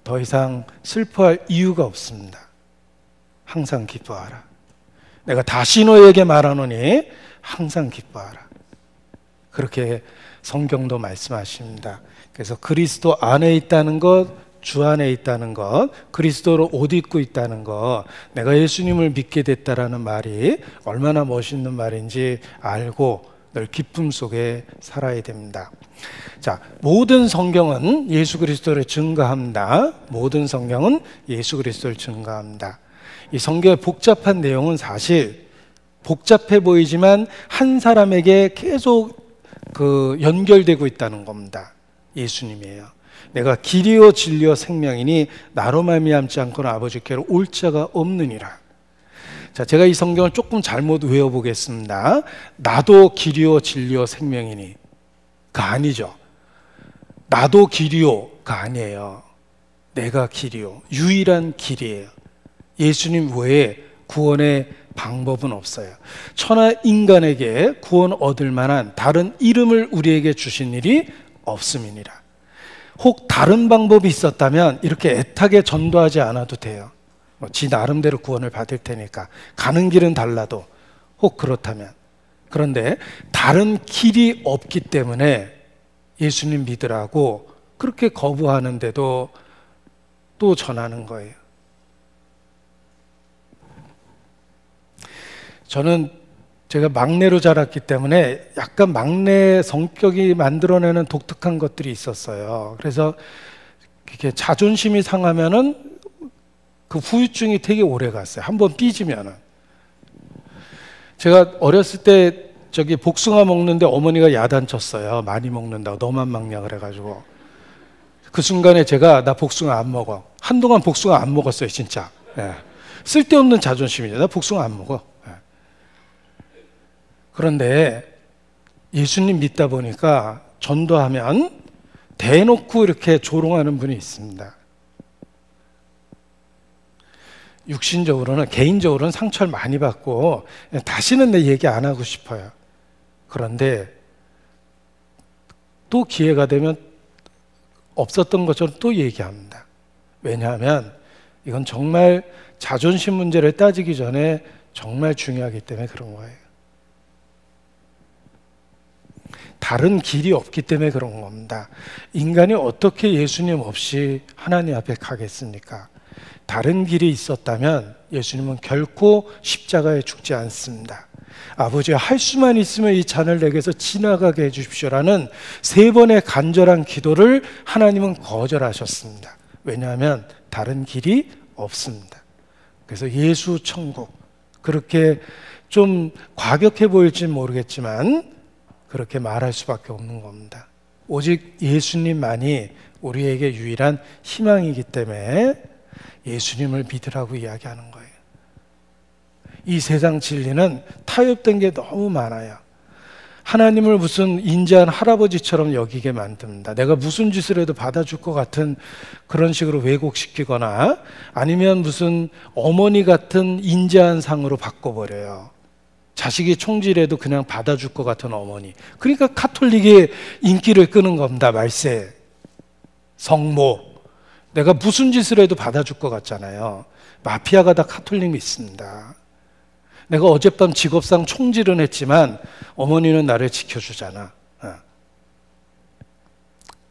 더 이상 슬퍼할 이유가 없습니다. 항상 기뻐하라. 내가 다시 너에게 말하노니 항상 기뻐하라. 그렇게 성경도 말씀하십니다. 그래서 그리스도 안에 있다는 것, 주 안에 있다는 것, 그리스도로 옷 입고 있다는 것, 내가 예수님을 믿게 됐다라는 말이 얼마나 멋있는 말인지 알고 늘 기쁨 속에 살아야 됩니다. 자, 모든 성경은 예수 그리스도를 증거합니다. 모든 성경은 예수 그리스도를 증거합니다. 이 성경의 복잡한 내용은 사실 복잡해 보이지만 한 사람에게 계속 연결되고 있다는 겁니다. 예수님이에요. 내가 길이요 진리요 생명이니 나로 말미암지 않고는 아버지께로 올 자가 없느니라. 자, 제가 이 성경을 조금 잘못 외워보겠습니다. 나도 길이요 진리요 생명이니 가 아니죠. 나도 길이요가 아니에요. 내가 길이요, 유일한 길이에요. 예수님 외에 구원의 방법은 없어요. 천하 인간에게 구원 얻을 만한 다른 이름을 우리에게 주신 일이 없음이니라. 혹 다른 방법이 있었다면 이렇게 애타게 전도하지 않아도 돼요. 지 나름대로 구원을 받을 테니까. 가는 길은 달라도 혹 그렇다면. 그런데 다른 길이 없기 때문에 예수님 믿으라고 그렇게 거부하는데도 또 전하는 거예요. 저는 제가 막내로 자랐기 때문에 약간 막내 성격이 만들어내는 독특한 것들이 있었어요. 그래서 이렇게 자존심이 상하면은 그 후유증이 되게 오래 갔어요. 한번 삐지면은. 제가 어렸을 때 복숭아 먹는데 어머니가 야단쳤어요. 많이 먹는다고, 너만 먹냐 그래가지고. 그 순간에 제가 나 복숭아 안 먹어. 한동안 복숭아 안 먹었어요, 진짜. 예. 쓸데없는 자존심이죠. 나 복숭아 안 먹어. 예. 그런데 예수님 믿다 보니까 전도하면 대놓고 이렇게 조롱하는 분이 있습니다. 육신적으로는, 개인적으로는 상처를 많이 받고 다시는 내 얘기 안 하고 싶어요. 그런데 또 기회가 되면 없었던 것처럼 또 얘기합니다. 왜냐하면 이건 정말 자존심 문제를 따지기 전에 정말 중요하기 때문에 그런 거예요. 다른 길이 없기 때문에 그런 겁니다. 인간이 어떻게 예수님 없이 하나님 앞에 가겠습니까? 다른 길이 있었다면 예수님은 결코 십자가에 죽지 않습니다. 아버지가 할 수만 있으면 이 잔을 내게서 지나가게 해주십시오라는 3번의 간절한 기도를 하나님은 거절하셨습니다. 왜냐하면 다른 길이 없습니다. 그래서 예수 천국, 그렇게 좀 과격해 보일지는 모르겠지만 그렇게 말할 수밖에 없는 겁니다. 오직 예수님만이 우리에게 유일한 희망이기 때문에 예수님을 믿으라고 이야기하는 거예요. 이 세상 진리는 타협된 게 너무 많아요. 하나님을 무슨 인자한 할아버지처럼 여기게 만듭니다. 내가 무슨 짓을 해도 받아줄 것 같은 그런 식으로 왜곡시키거나 아니면 무슨 어머니 같은 인자한 상으로 바꿔버려요. 자식이 총질해도 그냥 받아줄 것 같은 어머니. 그러니까 카톨릭의 인기를 끄는 겁니다. 말세, 성모. 내가 무슨 짓을 해도 받아줄 것 같잖아요. 마피아가 다 카톨릭 믿습니다. 내가 어젯밤 직업상 총질은 했지만 어머니는 나를 지켜주잖아.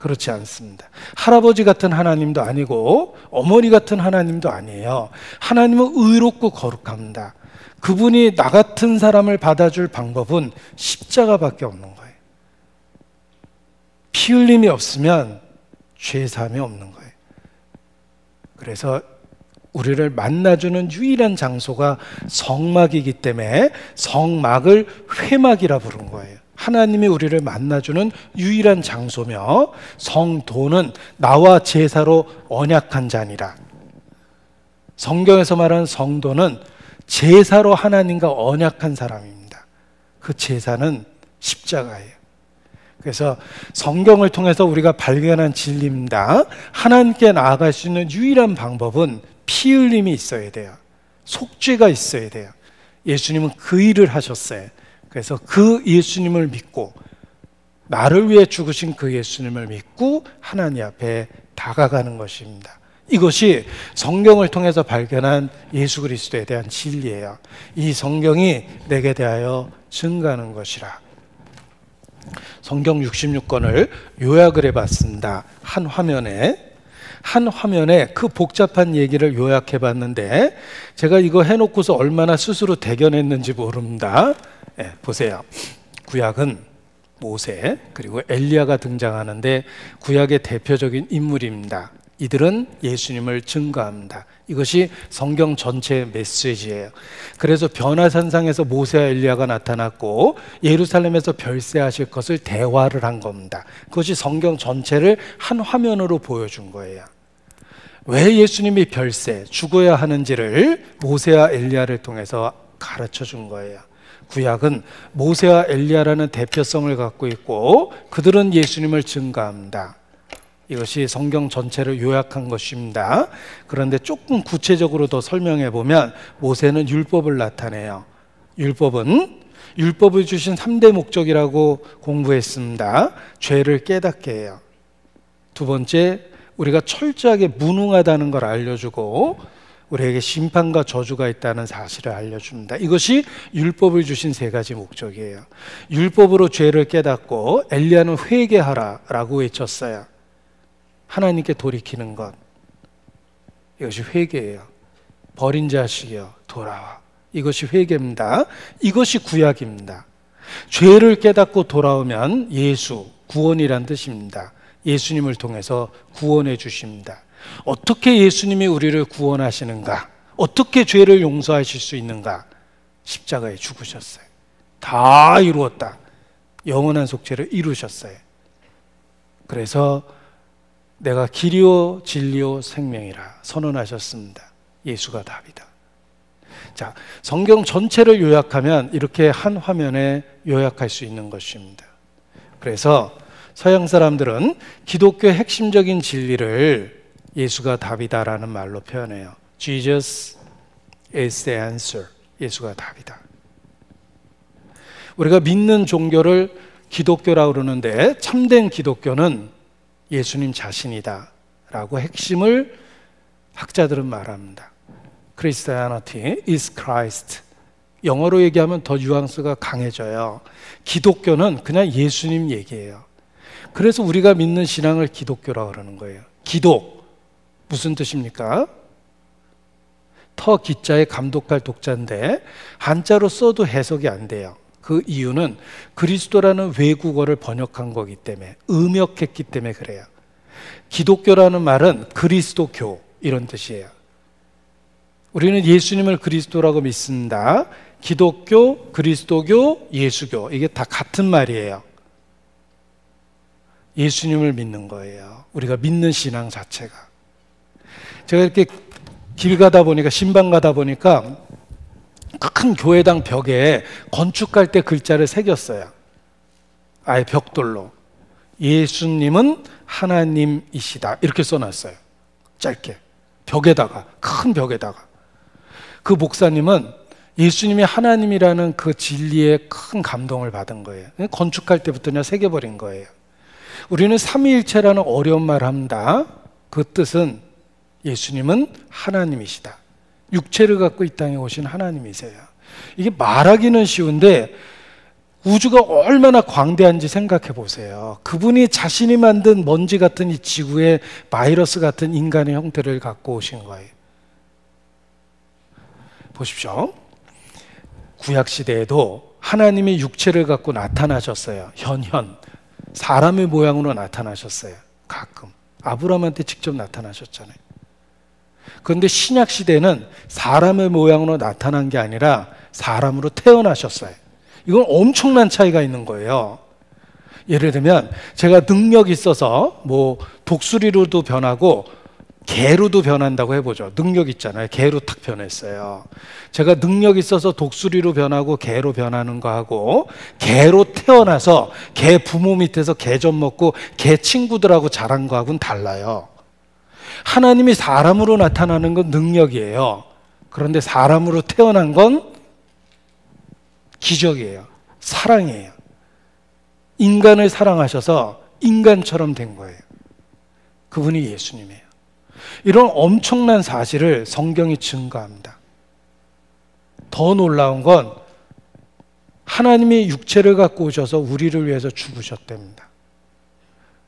그렇지 않습니다. 할아버지 같은 하나님도 아니고 어머니 같은 하나님도 아니에요. 하나님은 의롭고 거룩합니다. 그분이 나 같은 사람을 받아줄 방법은 십자가밖에 없는 거예요. 피 흘림이 없으면 죄 사함이 없는 거예요. 그래서 우리를 만나주는 유일한 장소가 성막이기 때문에 성막을 회막이라 부른 거예요. 하나님이 우리를 만나주는 유일한 장소며, 성도는 나와 제사로 언약한 자니라. 성경에서 말하는 성도는 제사로 하나님과 언약한 사람입니다. 그 제사는 십자가예요. 그래서 성경을 통해서 우리가 발견한 진리입니다. 하나님께 나아갈 수 있는 유일한 방법은 피 흘림이 있어야 돼요. 속죄가 있어야 돼요. 예수님은 그 일을 하셨어요. 그래서 그 예수님을 믿고, 나를 위해 죽으신 그 예수님을 믿고 하나님 앞에 다가가는 것입니다. 이것이 성경을 통해서 발견한 예수 그리스도에 대한 진리예요. 이 성경이 내게 대하여 증거하는 것이라. 성경 66권을 요약을 해봤습니다. 한 화면에 그 복잡한 얘기를 요약해봤는데, 제가 이거 해놓고서 얼마나 스스로 대견했는지 모릅니다. 보세요. 구약은 모세 그리고 엘리야가 등장하는데 구약의 대표적인 인물입니다. 이들은 예수님을 증거합니다. 이것이 성경 전체의 메시지예요. 그래서 변화산상에서 모세와 엘리야가 나타났고 예루살렘에서 별세하실 것을 대화를 한 겁니다. 그것이 성경 전체를 한 화면으로 보여준 거예요. 왜 예수님이 별세, 죽어야 하는지를 모세와 엘리야를 통해서 가르쳐 준 거예요. 구약은 모세와 엘리야라는 대표성을 갖고 있고 그들은 예수님을 증거합니다. 이것이 성경 전체를 요약한 것입니다. 그런데 조금 구체적으로 더 설명해 보면, 모세는 율법을 나타내요. 율법을 주신 3대 목적이라고 공부했습니다. 죄를 깨닫게 해요. 두 번째, 우리가 철저하게 무능하다는 걸 알려주고 우리에게 심판과 저주가 있다는 사실을 알려줍니다. 이것이 율법을 주신 세 가지 목적이에요. 율법으로 죄를 깨닫고 엘리야는 회개하라라고 외쳤어요. 하나님께 돌이키는 것, 이것이 회개예요. 버린 자식이여 돌아와, 이것이 회개입니다. 이것이 구약입니다. 죄를 깨닫고 돌아오면 예수, 구원이란 뜻입니다. 예수님을 통해서 구원해 주십니다. 어떻게 예수님이 우리를 구원하시는가? 어떻게 죄를 용서하실 수 있는가? 십자가에 죽으셨어요. 다 이루었다. 영원한 속죄를 이루셨어요. 그래서 내가 길이요 진리요 생명이라 선언하셨습니다. 예수가 답이다. 자, 성경 전체를 요약하면 이렇게 한 화면에 요약할 수 있는 것입니다. 그래서 서양 사람들은 기독교의 핵심적인 진리를 예수가 답이다라는 말로 표현해요. Jesus is the answer. 예수가 답이다. 우리가 믿는 종교를 기독교라고 그러는데 참된 기독교는 예수님 자신이다 라고 핵심을 학자들은 말합니다. Christianity is Christ. 영어로 얘기하면 더 뉘앙스가 강해져요. 기독교는 그냥 예수님 얘기예요. 그래서 우리가 믿는 신앙을 기독교라고 그러는 거예요. 기독, 무슨 뜻입니까? 터 기자의 감독할 독자인데 한자로 써도 해석이 안 돼요. 그 이유는 그리스도라는 외국어를 번역한 거기 때문에, 음역했기 때문에 그래요. 기독교라는 말은 그리스도교 이런 뜻이에요. 우리는 예수님을 그리스도라고 믿습니다. 기독교, 그리스도교, 예수교, 이게 다 같은 말이에요. 예수님을 믿는 거예요. 우리가 믿는 신앙 자체가. 제가 이렇게 길 가다 보니까, 신방 가다 보니까 큰 교회당 벽에 건축할 때 글자를 새겼어요. 아예 벽돌로. 예수님은 하나님이시다 이렇게 써놨어요. 짧게 벽에다가, 큰 벽에다가. 그 목사님은 예수님이 하나님이라는 그 진리에 큰 감동을 받은 거예요. 건축할 때부터 그냥 새겨버린 거예요. 우리는 삼위일체라는 어려운 말을 합니다. 그 뜻은 예수님은 하나님이시다. 육체를 갖고 이 땅에 오신 하나님이세요. 이게 말하기는 쉬운데 우주가 얼마나 광대한지 생각해 보세요. 그분이 자신이 만든 먼지 같은 이 지구에 바이러스 같은 인간의 형태를 갖고 오신 거예요. 보십시오. 구약시대에도 하나님이 육체를 갖고 나타나셨어요. 현현. 사람의 모양으로 나타나셨어요. 가끔. 아브라함한테 직접 나타나셨잖아요. 그런데 신약시대는 사람의 모양으로 나타난 게 아니라 사람으로 태어나셨어요. 이건 엄청난 차이가 있는 거예요. 예를 들면 제가 능력이 있어서 뭐 독수리로도 변하고 개로도 변한다고 해보죠. 능력 있잖아요. 개로 탁 변했어요. 제가 능력이 있어서 독수리로 변하고 개로 변하는 거하고 개로 태어나서 개 부모 밑에서 개 좀 먹고 개 친구들하고 자란 거하고는 달라요. 하나님이 사람으로 나타나는 건 능력이에요. 그런데 사람으로 태어난 건 기적이에요. 사랑이에요. 인간을 사랑하셔서 인간처럼 된 거예요. 그분이 예수님이에요. 이런 엄청난 사실을 성경이 증거합니다. 더 놀라운 건 하나님이 육체를 갖고 오셔서 우리를 위해서 죽으셨답니다.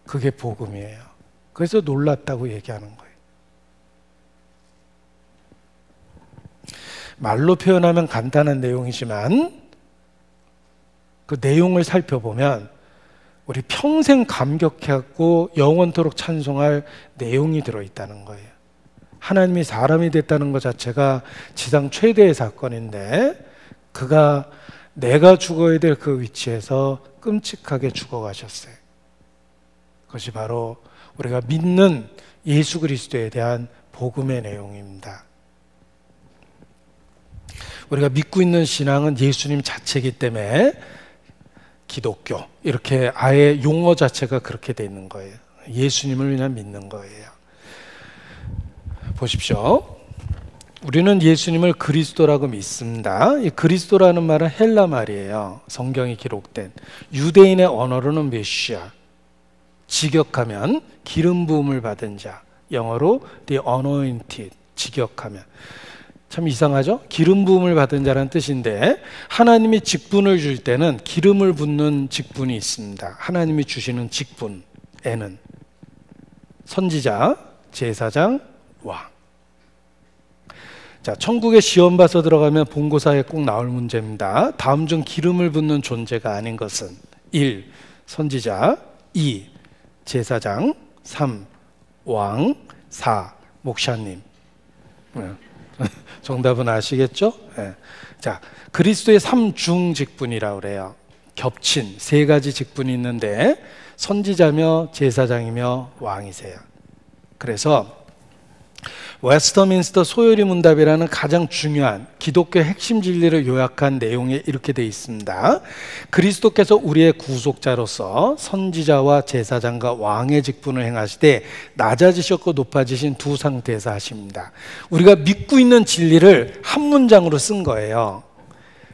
그게 복음이에요. 그래서 놀랍다고 얘기하는 거예요. 말로 표현하면 간단한 내용이지만 그 내용을 살펴보면 우리 평생 감격해갖고 영원토록 찬송할 내용이 들어있다는 거예요. 하나님이 사람이 됐다는 것 자체가 지상 최대의 사건인데 그가 내가 죽어야 될 그 위치에서 끔찍하게 죽어가셨어요. 그것이 바로 우리가 믿는 예수 그리스도에 대한 복음의 내용입니다. 우리가 믿고 있는 신앙은 예수님 자체이기 때문에 기독교 이렇게 아예 용어 자체가 그렇게 돼 있는 거예요. 예수님을 그냥 믿는 거예요. 보십시오. 우리는 예수님을 그리스도라고 믿습니다. 이 그리스도라는 말은 헬라 말이에요. 성경이 기록된 유대인의 언어로는 메시아, 직역하면 기름 부음을 받은 자, 영어로 the anointed, 직역하면 참 이상하죠? 기름 부음을 받은 자라는 뜻인데 하나님이 직분을 줄 때는 기름을 붓는 직분이 있습니다. 하나님이 주시는 직분에는 선지자, 제사장, 왕. 자, 천국에 시험 봐서 들어가면 본고사에 꼭 나올 문제입니다. 다음 중 기름을 붓는 존재가 아닌 것은 1. 선지자 2. 제사장 3. 왕 4. 목사님. 정답은 아시겠죠? 네. 자, 그리스도의 3중 직분이라고 그래요. 겹친 세 가지 직분이 있는데 선지자며 제사장이며 왕이세요. 그래서 웨스터민스터 소요리 문답이라는 가장 중요한 기독교 핵심 진리를 요약한 내용에 이렇게 되어 있습니다. 그리스도께서 우리의 구속자로서 선지자와 제사장과 왕의 직분을 행하시되 낮아지셨고 높아지신 두 상태에서 하십니다. 우리가 믿고 있는 진리를 한 문장으로 쓴 거예요.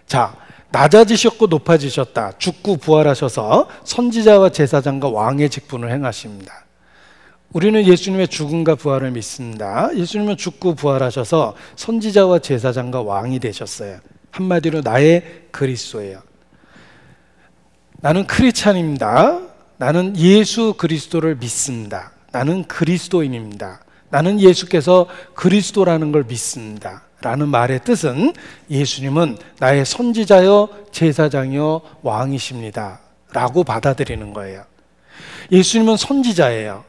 자, 낮아지셨고 높아지셨다. 죽고 부활하셔서 선지자와 제사장과 왕의 직분을 행하십니다. 우리는 예수님의 죽음과 부활을 믿습니다. 예수님은 죽고 부활하셔서 선지자와 제사장과 왕이 되셨어요. 한마디로 나의 그리스도예요. 나는 크리스찬입니다. 나는 예수 그리스도를 믿습니다. 나는 그리스도인입니다. 나는 예수께서 그리스도라는 걸 믿습니다. 라는 말의 뜻은 예수님은 나의 선지자여 제사장이여 왕이십니다. 라고 받아들이는 거예요. 예수님은 선지자예요.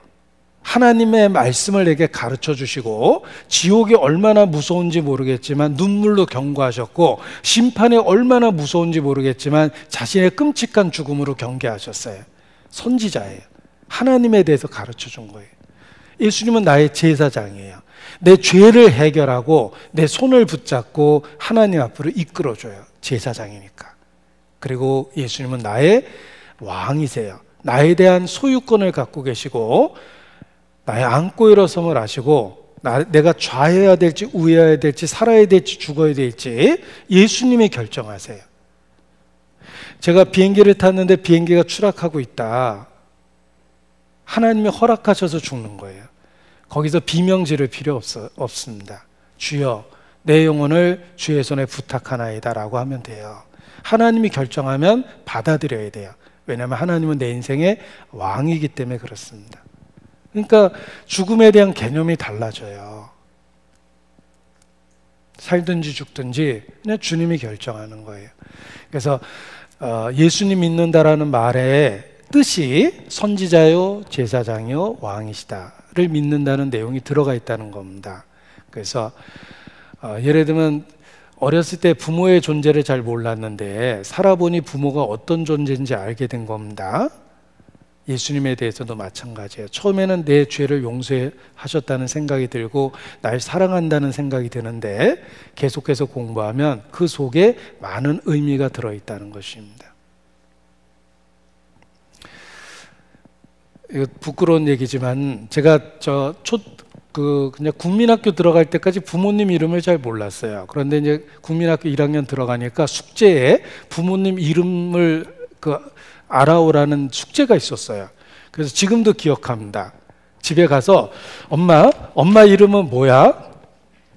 하나님의 말씀을 내게 가르쳐 주시고 지옥이 얼마나 무서운지 모르겠지만 눈물로 경고하셨고 심판이 얼마나 무서운지 모르겠지만 자신의 끔찍한 죽음으로 경계하셨어요. 선지자예요. 하나님에 대해서 가르쳐 준 거예요. 예수님은 나의 제사장이에요. 내 죄를 해결하고 내 손을 붙잡고 하나님 앞으로 이끌어줘요. 제사장이니까. 그리고 예수님은 나의 왕이세요. 나에 대한 소유권을 갖고 계시고 나의 안고 일어섬을 아시고 내가 좌해야 될지 우해야 될지 살아야 될지 죽어야 될지 예수님이 결정하세요. 제가 비행기를 탔는데 비행기가 추락하고 있다. 하나님이 허락하셔서 죽는 거예요. 거기서 비명 지를 필요 없습니다. 주여 내 영혼을 주의 손에 부탁하나이다 라고 하면 돼요. 하나님이 결정하면 받아들여야 돼요. 왜냐하면 하나님은 내 인생의 왕이기 때문에 그렇습니다. 그러니까 죽음에 대한 개념이 달라져요. 살든지 죽든지 그냥 주님이 결정하는 거예요. 그래서 예수님 믿는다라는 말의 뜻이 선지자요, 제사장이요, 왕이시다를 믿는다는 내용이 들어가 있다는 겁니다. 그래서 예를 들면 어렸을 때 부모의 존재를 잘 몰랐는데 살아보니 부모가 어떤 존재인지 알게 된 겁니다. 예수님에 대해서도 마찬가지예요. 처음에는 내 죄를 용서하셨다는 생각이 들고 날 사랑한다는 생각이 드는데 계속해서 공부하면 그 속에 많은 의미가 들어있다는 것입니다. 이거 부끄러운 얘기지만 제가 그냥 국민학교 들어갈 때까지 부모님 이름을 잘 몰랐어요. 그런데 이제 국민학교 1학년 들어가니까 숙제에 부모님 이름을 알아오라는 숙제가 있었어요. 그래서 지금도 기억합니다. 집에 가서 엄마 이름은 뭐야?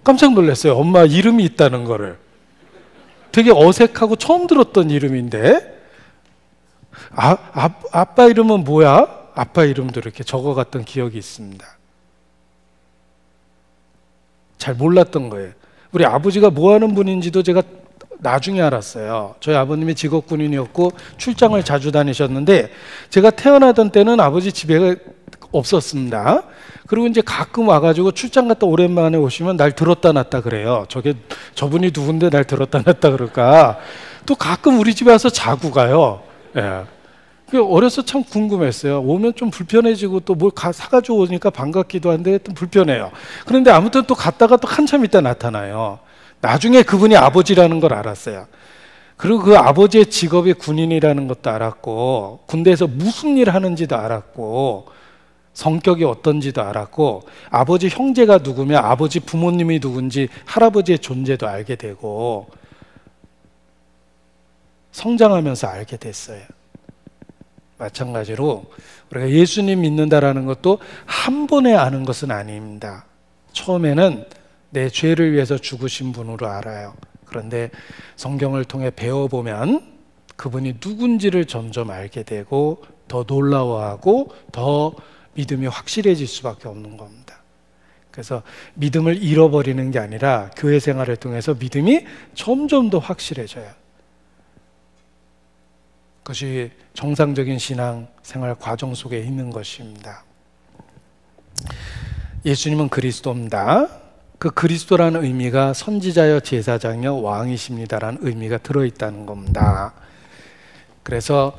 깜짝 놀랐어요. 엄마 이름이 있다는 거를. 되게 어색하고 처음 들었던 이름인데 아빠 이름은 뭐야? 아빠 이름도 이렇게 적어갔던 기억이 있습니다. 잘 몰랐던 거예요. 우리 아버지가 뭐 하는 분인지도 제가 나중에 알았어요. 저희 아버님이 직업 군인이었고 출장을 자주 다니셨는데 제가 태어나던 때는 아버지 집에 없었습니다. 그리고 이제 가끔 와가지고 출장 갔다 오랜만에 오시면 날 들었다 놨다 그래요. 저분이 누군데 날 들었다 놨다 그럴까. 또 가끔 우리 집에 와서 자고 가요. 예. 어려서 참 궁금했어요. 오면 좀 불편해지고 또 뭘 사가지고 오니까 반갑기도 한데 또 불편해요. 그런데 아무튼 또 갔다가 또 한참 있다 나타나요. 나중에 그분이 아버지라는 걸 알았어요. 그리고 그 아버지의 직업이 군인이라는 것도 알았고 군대에서 무슨 일 하는지도 알았고 성격이 어떤지도 알았고 아버지 형제가 누구며 아버지 부모님이 누군지 할아버지의 존재도 알게 되고 성장하면서 알게 됐어요. 마찬가지로 우리가 예수님 믿는다라는 것도 한 번에 아는 것은 아닙니다. 처음에는 내 죄를 위해서 죽으신 분으로 알아요. 그런데 성경을 통해 배워보면 그분이 누군지를 점점 알게 되고 더 놀라워하고 더 믿음이 확실해질 수밖에 없는 겁니다. 그래서 믿음을 잃어버리는 게 아니라 교회 생활을 통해서 믿음이 점점 더 확실해져요. 그것이 정상적인 신앙 생활 과정 속에 있는 것입니다. 예수님은 그리스도입니다. 그 그리스도라는 의미가 선지자여 제사장여 왕이십니다라는 의미가 들어있다는 겁니다. 그래서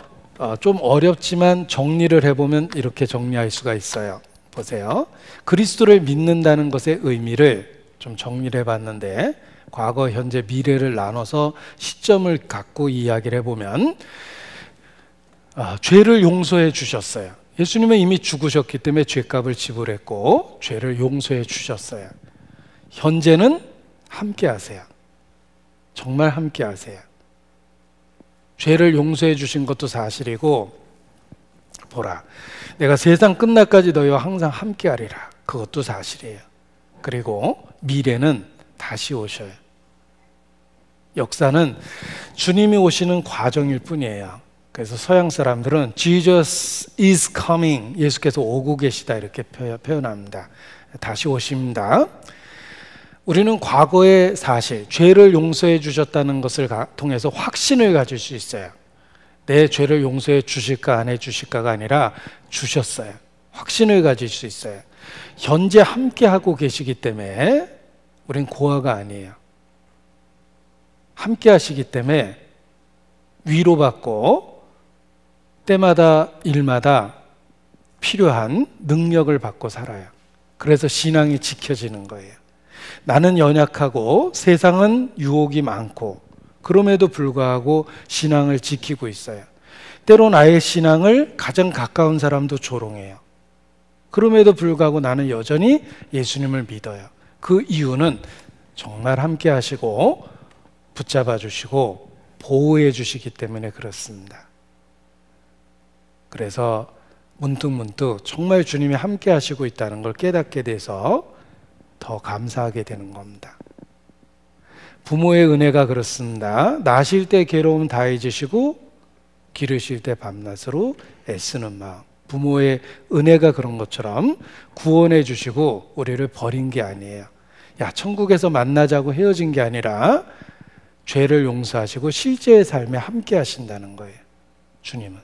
좀 어렵지만 정리를 해보면 이렇게 정리할 수가 있어요. 보세요. 그리스도를 믿는다는 것의 의미를 좀 정리를 해봤는데 과거, 현재, 미래를 나눠서 시점을 갖고 이야기를 해보면 죄를 용서해 주셨어요. 예수님은 이미 죽으셨기 때문에 죄값을 지불했고 죄를 용서해 주셨어요. 현재는 함께 하세요. 정말 함께 하세요. 죄를 용서해 주신 것도 사실이고 보라, 내가 세상 끝날까지 너희와 항상 함께 하리라. 그것도 사실이에요. 그리고 미래는 다시 오셔요. 역사는 주님이 오시는 과정일 뿐이에요. 그래서 서양 사람들은 Jesus is coming, 예수께서 오고 계시다 이렇게 표현합니다. 다시 오십니다. 우리는 과거의 사실, 죄를 용서해 주셨다는 것을 통해서 확신을 가질 수 있어요. 내 죄를 용서해 주실까 안 해 주실까가 아니라 주셨어요. 확신을 가질 수 있어요. 현재 함께 하고 계시기 때문에 우린 고아가 아니에요. 함께 하시기 때문에 위로받고 때마다 일마다 필요한 능력을 받고 살아요. 그래서 신앙이 지켜지는 거예요. 나는 연약하고 세상은 유혹이 많고 그럼에도 불구하고 신앙을 지키고 있어요. 때로 나의 신앙을 가장 가까운 사람도 조롱해요. 그럼에도 불구하고 나는 여전히 예수님을 믿어요. 그 이유는 정말 함께 하시고 붙잡아 주시고 보호해 주시기 때문에 그렇습니다. 그래서 문득문득 정말 주님이 함께 하시고 있다는 걸 깨닫게 돼서 더 감사하게 되는 겁니다. 부모의 은혜가 그렇습니다. 나실 때 괴로움 다 잊으시고 기르실 때 밤낮으로 애쓰는 마음. 부모의 은혜가 그런 것처럼 구원해 주시고 우리를 버린 게 아니에요. 야, 천국에서 만나자고 헤어진 게 아니라 죄를 용서하시고 실제의 삶에 함께 하신다는 거예요. 주님은.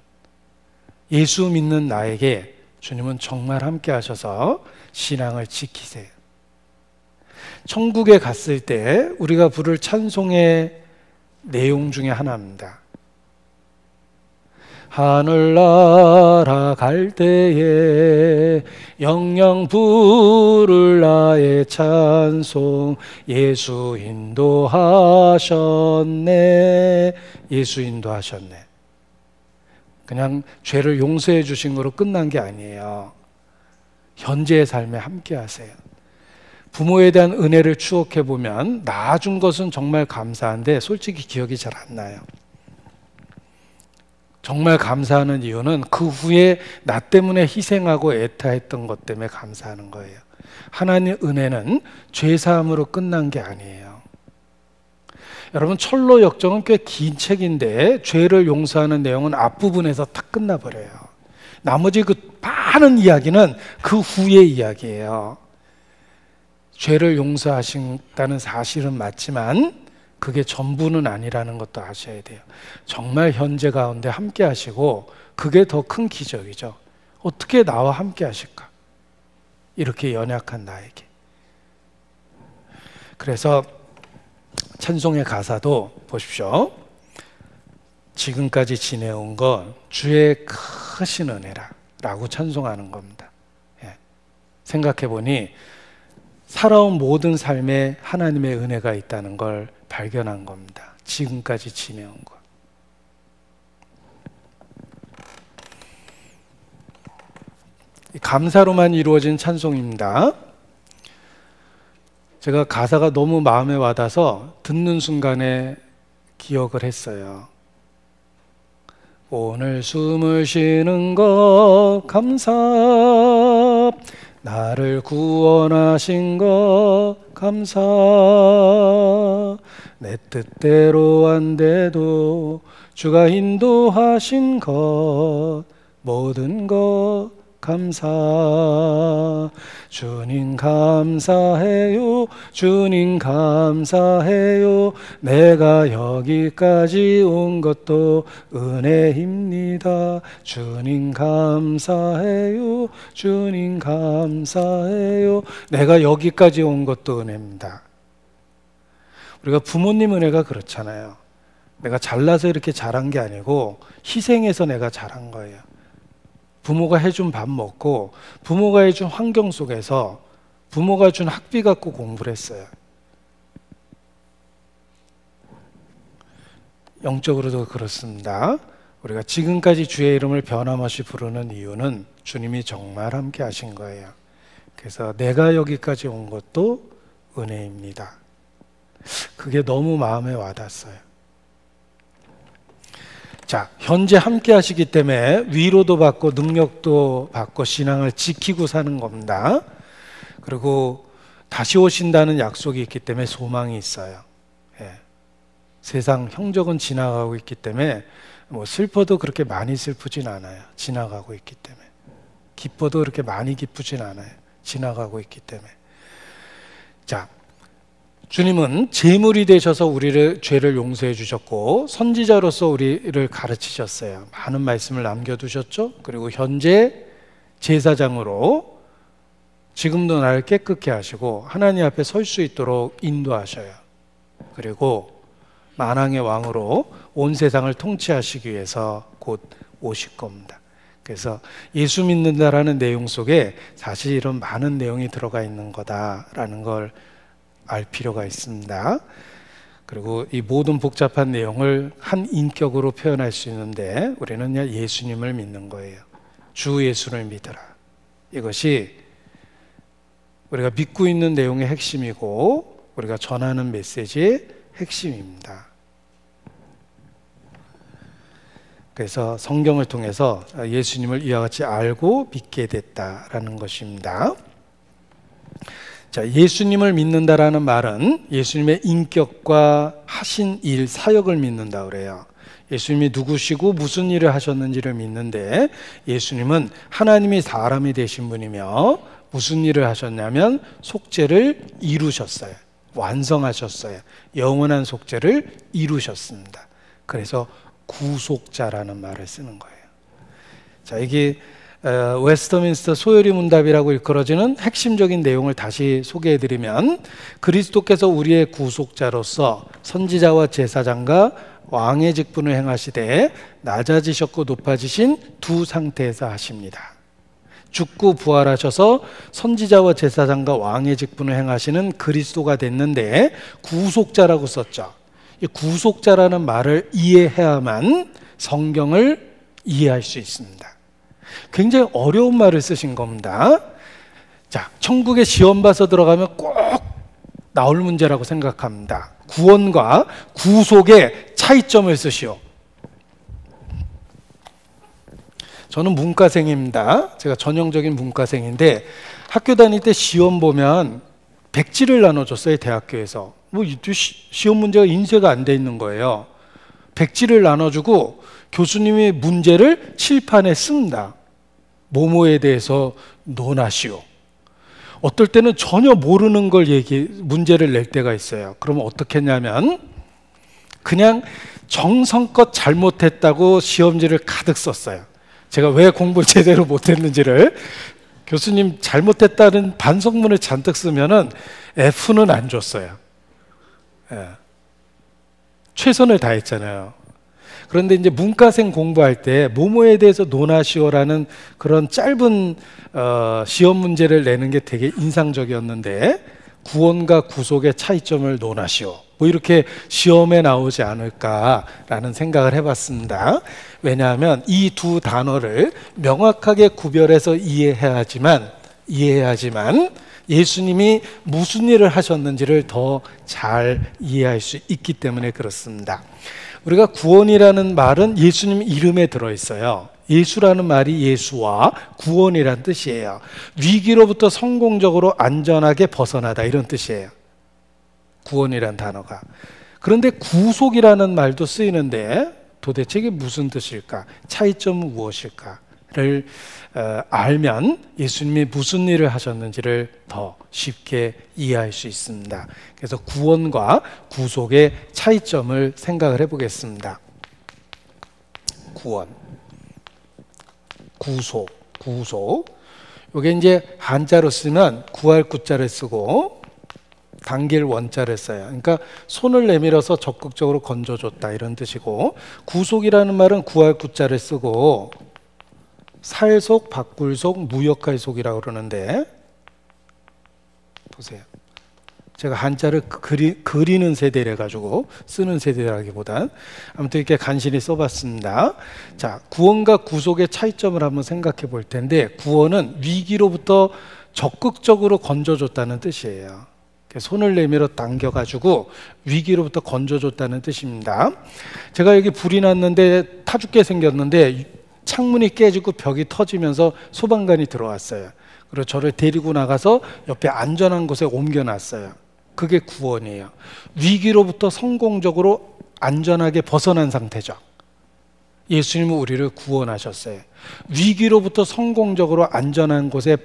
예수 믿는 나에게 주님은 정말 함께 하셔서 신앙을 지키세요. 천국에 갔을 때 우리가 부를 찬송의 내용 중에 하나입니다. 하늘나라 갈 때에 영영 부를 나의 찬송 예수 인도하셨네. 예수 인도하셨네. 그냥 죄를 용서해 주신 거로 끝난 게 아니에요. 현재의 삶에 함께 하세요. 부모에 대한 은혜를 추억해 보면 낳아준 것은 정말 감사한데 솔직히 기억이 잘 안 나요. 정말 감사하는 이유는 그 후에 나 때문에 희생하고 애타했던 것 때문에 감사하는 거예요. 하나님의 은혜는 죄사함으로 끝난 게 아니에요. 여러분, 철로 역정은 꽤 긴 책인데 죄를 용서하는 내용은 앞부분에서 딱 끝나버려요. 나머지 그 많은 이야기는 그 후의 이야기예요. 죄를 용서하신다는 사실은 맞지만 그게 전부는 아니라는 것도 아셔야 돼요. 정말 현재 가운데 함께 하시고 그게 더 큰 기적이죠. 어떻게 나와 함께 하실까? 이렇게 연약한 나에게. 그래서 찬송의 가사도 보십시오. 지금까지 지내온 건 주의 크신 은혜라 라고 찬송하는 겁니다. 예. 생각해 보니 살아온 모든 삶에 하나님의 은혜가 있다는 걸 발견한 겁니다. 지금까지 지내온 것. 감사로만 이루어진 찬송입니다. 제가 가사가 너무 마음에 와닿아서 듣는 순간에 기억을 했어요. 오늘 숨을 쉬는 것 감사, 나를 구원하신 것 감사, 내 뜻대로 안 돼도 주가 인도하신 것 모든 것 감사. 주님 감사해요, 주님 감사해요, 내가 여기까지 온 것도 은혜입니다. 주님 감사해요, 주님 감사해요, 내가 여기까지 온 것도 은혜입니다. 우리가 부모님 은혜가 그렇잖아요. 내가 잘나서 이렇게 자란 게 아니고 희생해서 내가 자란 거예요. 부모가 해준 밥 먹고 부모가 해준 환경 속에서 부모가 준 학비 갖고 공부를 했어요. 영적으로도 그렇습니다. 우리가 지금까지 주의 이름을 변함없이 부르는 이유는 주님이 정말 함께 하신 거예요. 그래서 내가 여기까지 온 것도 은혜입니다. 그게 너무 마음에 와닿았어요. 자, 현재 함께 하시기 때문에 위로도 받고 능력도 받고 신앙을 지키고 사는 겁니다. 그리고 다시 오신다는 약속이 있기 때문에 소망이 있어요. 예. 세상 형적은 지나가고 있기 때문에 뭐 슬퍼도 그렇게 많이 슬프진 않아요. 지나가고 있기 때문에. 기뻐도 그렇게 많이 기쁘진 않아요. 지나가고 있기 때문에. 자, 주님은 제물이 되셔서 우리를 죄를 용서해 주셨고 선지자로서 우리를 가르치셨어요. 많은 말씀을 남겨두셨죠. 그리고 현재 제사장으로 지금도 나를 깨끗게 하시고 하나님 앞에 설 수 있도록 인도하셔요. 그리고 만왕의 왕으로 온 세상을 통치하시기 위해서 곧 오실 겁니다. 그래서 예수 믿는다라는 내용 속에 사실 이런 많은 내용이 들어가 있는 거다라는 걸 알 필요가 있습니다. 그리고 이 모든 복잡한 내용을 한 인격으로 표현할 수 있는데 우리는 그냥 예수님을 믿는 거예요. 주 예수를 믿으라. 이것이 우리가 믿고 있는 내용의 핵심이고 우리가 전하는 메시지의 핵심입니다. 그래서 성경을 통해서 예수님을 이와 같이 알고 믿게 됐다라는 것입니다. 자, 예수님을 믿는다라는 말은 예수님의 인격과 하신 일, 사역을 믿는다 그래요. 예수님이 누구시고 무슨 일을 하셨는지를 믿는데, 예수님은 하나님이 사람이 되신 분이며 무슨 일을 하셨냐면 속죄를 이루셨어요. 완성하셨어요. 영원한 속죄를 이루셨습니다. 그래서 구속자라는 말을 쓰는 거예요. 자, 이게 웨스터민스터 소요리 문답이라고 일컬어지는 핵심적인 내용을 다시 소개해드리면, 그리스도께서 우리의 구속자로서 선지자와 제사장과 왕의 직분을 행하시되 낮아지셨고 높아지신 두 상태에서 하십니다. 죽고 부활하셔서 선지자와 제사장과 왕의 직분을 행하시는 그리스도가 됐는데 구속자라고 썼죠. 이 구속자라는 말을 이해해야만 성경을 이해할 수 있습니다. 굉장히 어려운 말을 쓰신 겁니다. 자, 천국에 시험 봐서 들어가면 꼭 나올 문제라고 생각합니다. 구원과 구속의 차이점을 쓰시오. 저는 문과생입니다. 제가 전형적인 문과생인데 학교 다닐 때 시험 보면 백지를 나눠줬어요. 대학교에서. 뭐 시험 문제가 인쇄가 안 돼 있는 거예요. 백지를 나눠주고 교수님이 문제를 칠판에 씁니다. 뭐뭐에 대해서 논하시오. 어떨 때는 전혀 모르는 걸 문제를 낼 때가 있어요. 그러면 어떻게 했냐면 그냥 정성껏 잘못했다고 시험지를 가득 썼어요. 제가 왜 공부를 제대로 못했는지를. 교수님 잘못했다는 반성문을 잔뜩 쓰면은 F는 안 줬어요. 예. 최선을 다했잖아요. 그런데 이제 문과생 공부할 때 뭐뭐에 대해서 논하시오라는 그런 짧은 시험 문제를 내는 게 되게 인상적이었는데, 구원과 구속의 차이점을 논하시오, 뭐 이렇게 시험에 나오지 않을까라는 생각을 해봤습니다. 왜냐하면 이 두 단어를 명확하게 구별해서 이해해야지만 예수님이 무슨 일을 하셨는지를 더 잘 이해할 수 있기 때문에 그렇습니다. 우리가 구원이라는 말은 예수님 이름에 들어있어요. 예수라는 말이 예수와 구원이란 뜻이에요. 위기로부터 성공적으로 안전하게 벗어나다, 이런 뜻이에요. 구원이란 단어가. 그런데 구속이라는 말도 쓰이는데 도대체 이게 무슨 뜻일까? 차이점은 무엇일까를 알면 예수님이 무슨 일을 하셨는지를 더 쉽게 이해할 수 있습니다. 그래서 구원과 구속의 차이점을 생각을 해보겠습니다. 구원, 구속. 이게 이제 한자로 쓰면 구할 구자를 쓰고 당길 원자를 써요. 그러니까 손을 내밀어서 적극적으로 건져줬다, 이런 뜻이고, 구속이라는 말은 구할 구자를 쓰고 살속, 바꿀속, 무역할 속이라고 그러는데, 보세요. 제가 한자를 그리는 세대래 가지고 쓰는 세대라기보단 아무튼 이렇게 간신히 써봤습니다. 자, 구원과 구속의 차이점을 한번 생각해 볼 텐데, 구원은 위기로부터 적극적으로 건져줬다는 뜻이에요. 손을 내밀어 당겨가지고 위기로부터 건져줬다는 뜻입니다. 제가 여기 불이 났는데 타 죽게 생겼는데 창문이 깨지고 벽이 터지면서 소방관이 들어왔어요. 그리고 저를 데리고 나가서 옆에 안전한 곳에 옮겨놨어요. 그게 구원이에요. 위기로부터 성공적으로 안전하게 벗어난 상태죠. 예수님은 우리를 구원하셨어요. 위기로부터 성공적으로 안전한 곳에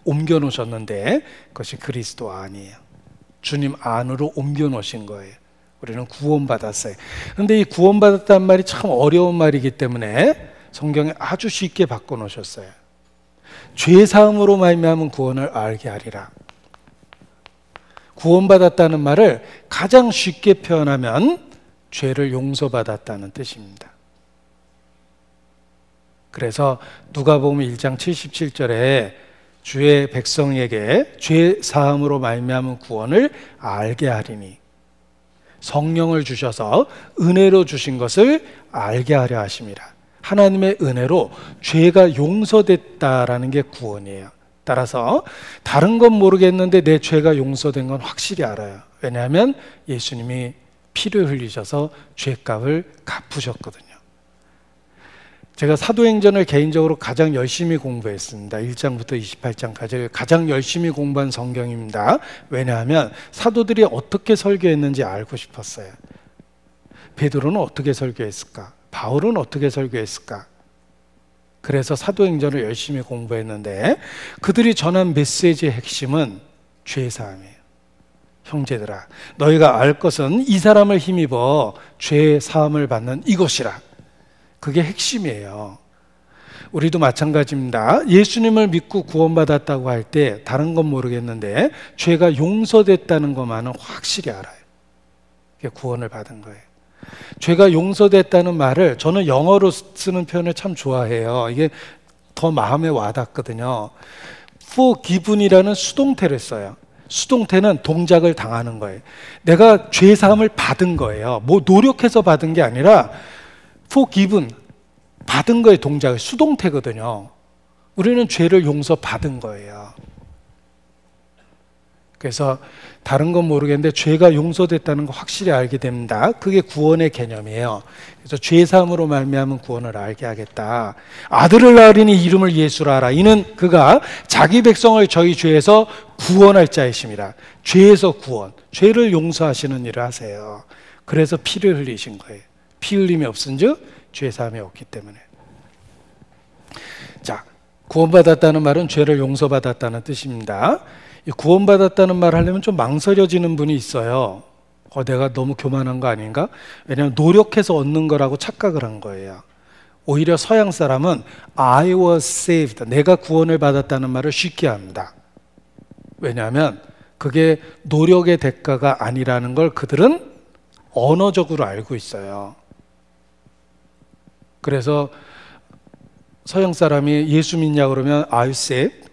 옮겨 놓으셨는데 그것이 그리스도 안이에요. 주님 안으로 옮겨 놓으신 거예요. 우리는 구원받았어요. 그런데 이 구원받았다는 말이 참 어려운 말이기 때문에 성경에 아주 쉽게 바꿔 놓으셨어요. 죄 사함으로 말미암은 구원을 알게 하리라. 구원받았다는 말을 가장 쉽게 표현하면 죄를 용서받았다는 뜻입니다. 그래서 누가복음 1장 77절에 주의 백성에게 죄 사함으로 말미암은 구원을 알게 하리니, 성령을 주셔서 은혜로 주신 것을 알게 하려 하심이라. 하나님의 은혜로 죄가 용서됐다라는 게 구원이에요. 따라서 다른 건 모르겠는데 내 죄가 용서된 건 확실히 알아요. 왜냐하면 예수님이 피를 흘리셔서 죄값을 갚으셨거든요. 제가 사도행전을 개인적으로 가장 열심히 공부했습니다. 1장부터 28장까지 가장 열심히 공부한 성경입니다. 왜냐하면 사도들이 어떻게 설교했는지 알고 싶었어요. 베드로는 어떻게 설교했을까? 바울은 어떻게 설교했을까? 그래서 사도행전을 열심히 공부했는데 그들이 전한 메시지의 핵심은 죄사함이에요. 형제들아, 너희가 알 것은 이 사람을 힘입어 죄사함을 받는 이것이라. 그게 핵심이에요. 우리도 마찬가지입니다. 예수님을 믿고 구원받았다고 할 때 다른 건 모르겠는데 죄가 용서됐다는 것만은 확실히 알아요. 그게 구원을 받은 거예요. 죄가 용서됐다는 말을 저는 영어로 쓰는 표현을 참 좋아해요. 이게 더 마음에 와닿거든요. forgiven이라는 수동태를 써요. 수동태는 동작을 당하는 거예요. 내가 죄사함을 받은 거예요. 뭐 노력해서 받은 게 아니라 forgiven, 받은 거의 동작이 수동태거든요. 우리는 죄를 용서받은 거예요. 그래서 다른 건 모르겠는데 죄가 용서됐다는 거 확실히 알게 됩니다. 그게 구원의 개념이에요. 그래서 죄사함으로 말미암은 구원을 알게 하겠다. 아들을 낳으리니 이름을 예수라 하라. 이는 그가 자기 백성을 저희 죄에서 구원할 자이심이라. 죄에서 구원, 죄를 용서하시는 일을 하세요. 그래서 피를 흘리신 거예요. 피 흘림이 없은즉 죄사함이 없기 때문에. 자, 구원받았다는 말은 죄를 용서받았다는 뜻입니다. 구원받았다는 말 하려면 좀 망설여지는 분이 있어요. 내가 너무 교만한 거 아닌가? 왜냐하면 노력해서 얻는 거라고 착각을 한 거예요. 오히려 서양 사람은 I was saved, 내가 구원을 받았다는 말을 쉽게 합니다. 왜냐하면 그게 노력의 대가가 아니라는 걸 그들은 언어적으로 알고 있어요. 그래서 서양 사람이 예수 믿냐 그러면 Are you saved?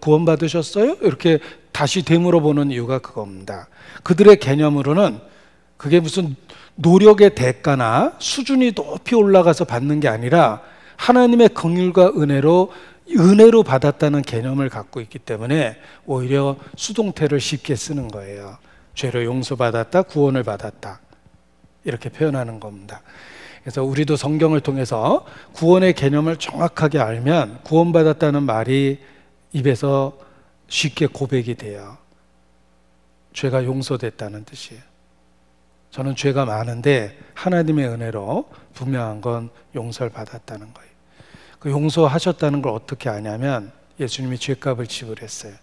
구원 받으셨어요? 이렇게 다시 되물어보는 이유가 그겁니다. 그들의 개념으로는 그게 무슨 노력의 대가나 수준이 높이 올라가서 받는 게 아니라 하나님의 긍휼과 은혜로 받았다는 개념을 갖고 있기 때문에 오히려 수동태를 쉽게 쓰는 거예요. 죄를 용서받았다, 구원을 받았다, 이렇게 표현하는 겁니다. 그래서 우리도 성경을 통해서 구원의 개념을 정확하게 알면 구원받았다는 말이 입에서 쉽게 고백이 돼요. 죄가 용서됐다는 뜻이에요. 저는 죄가 많은데 하나님의 은혜로 분명한 건 용서를 받았다는 거예요. 그 용서하셨다는 걸 어떻게 아냐면 예수님이 죄값을 지불했어요.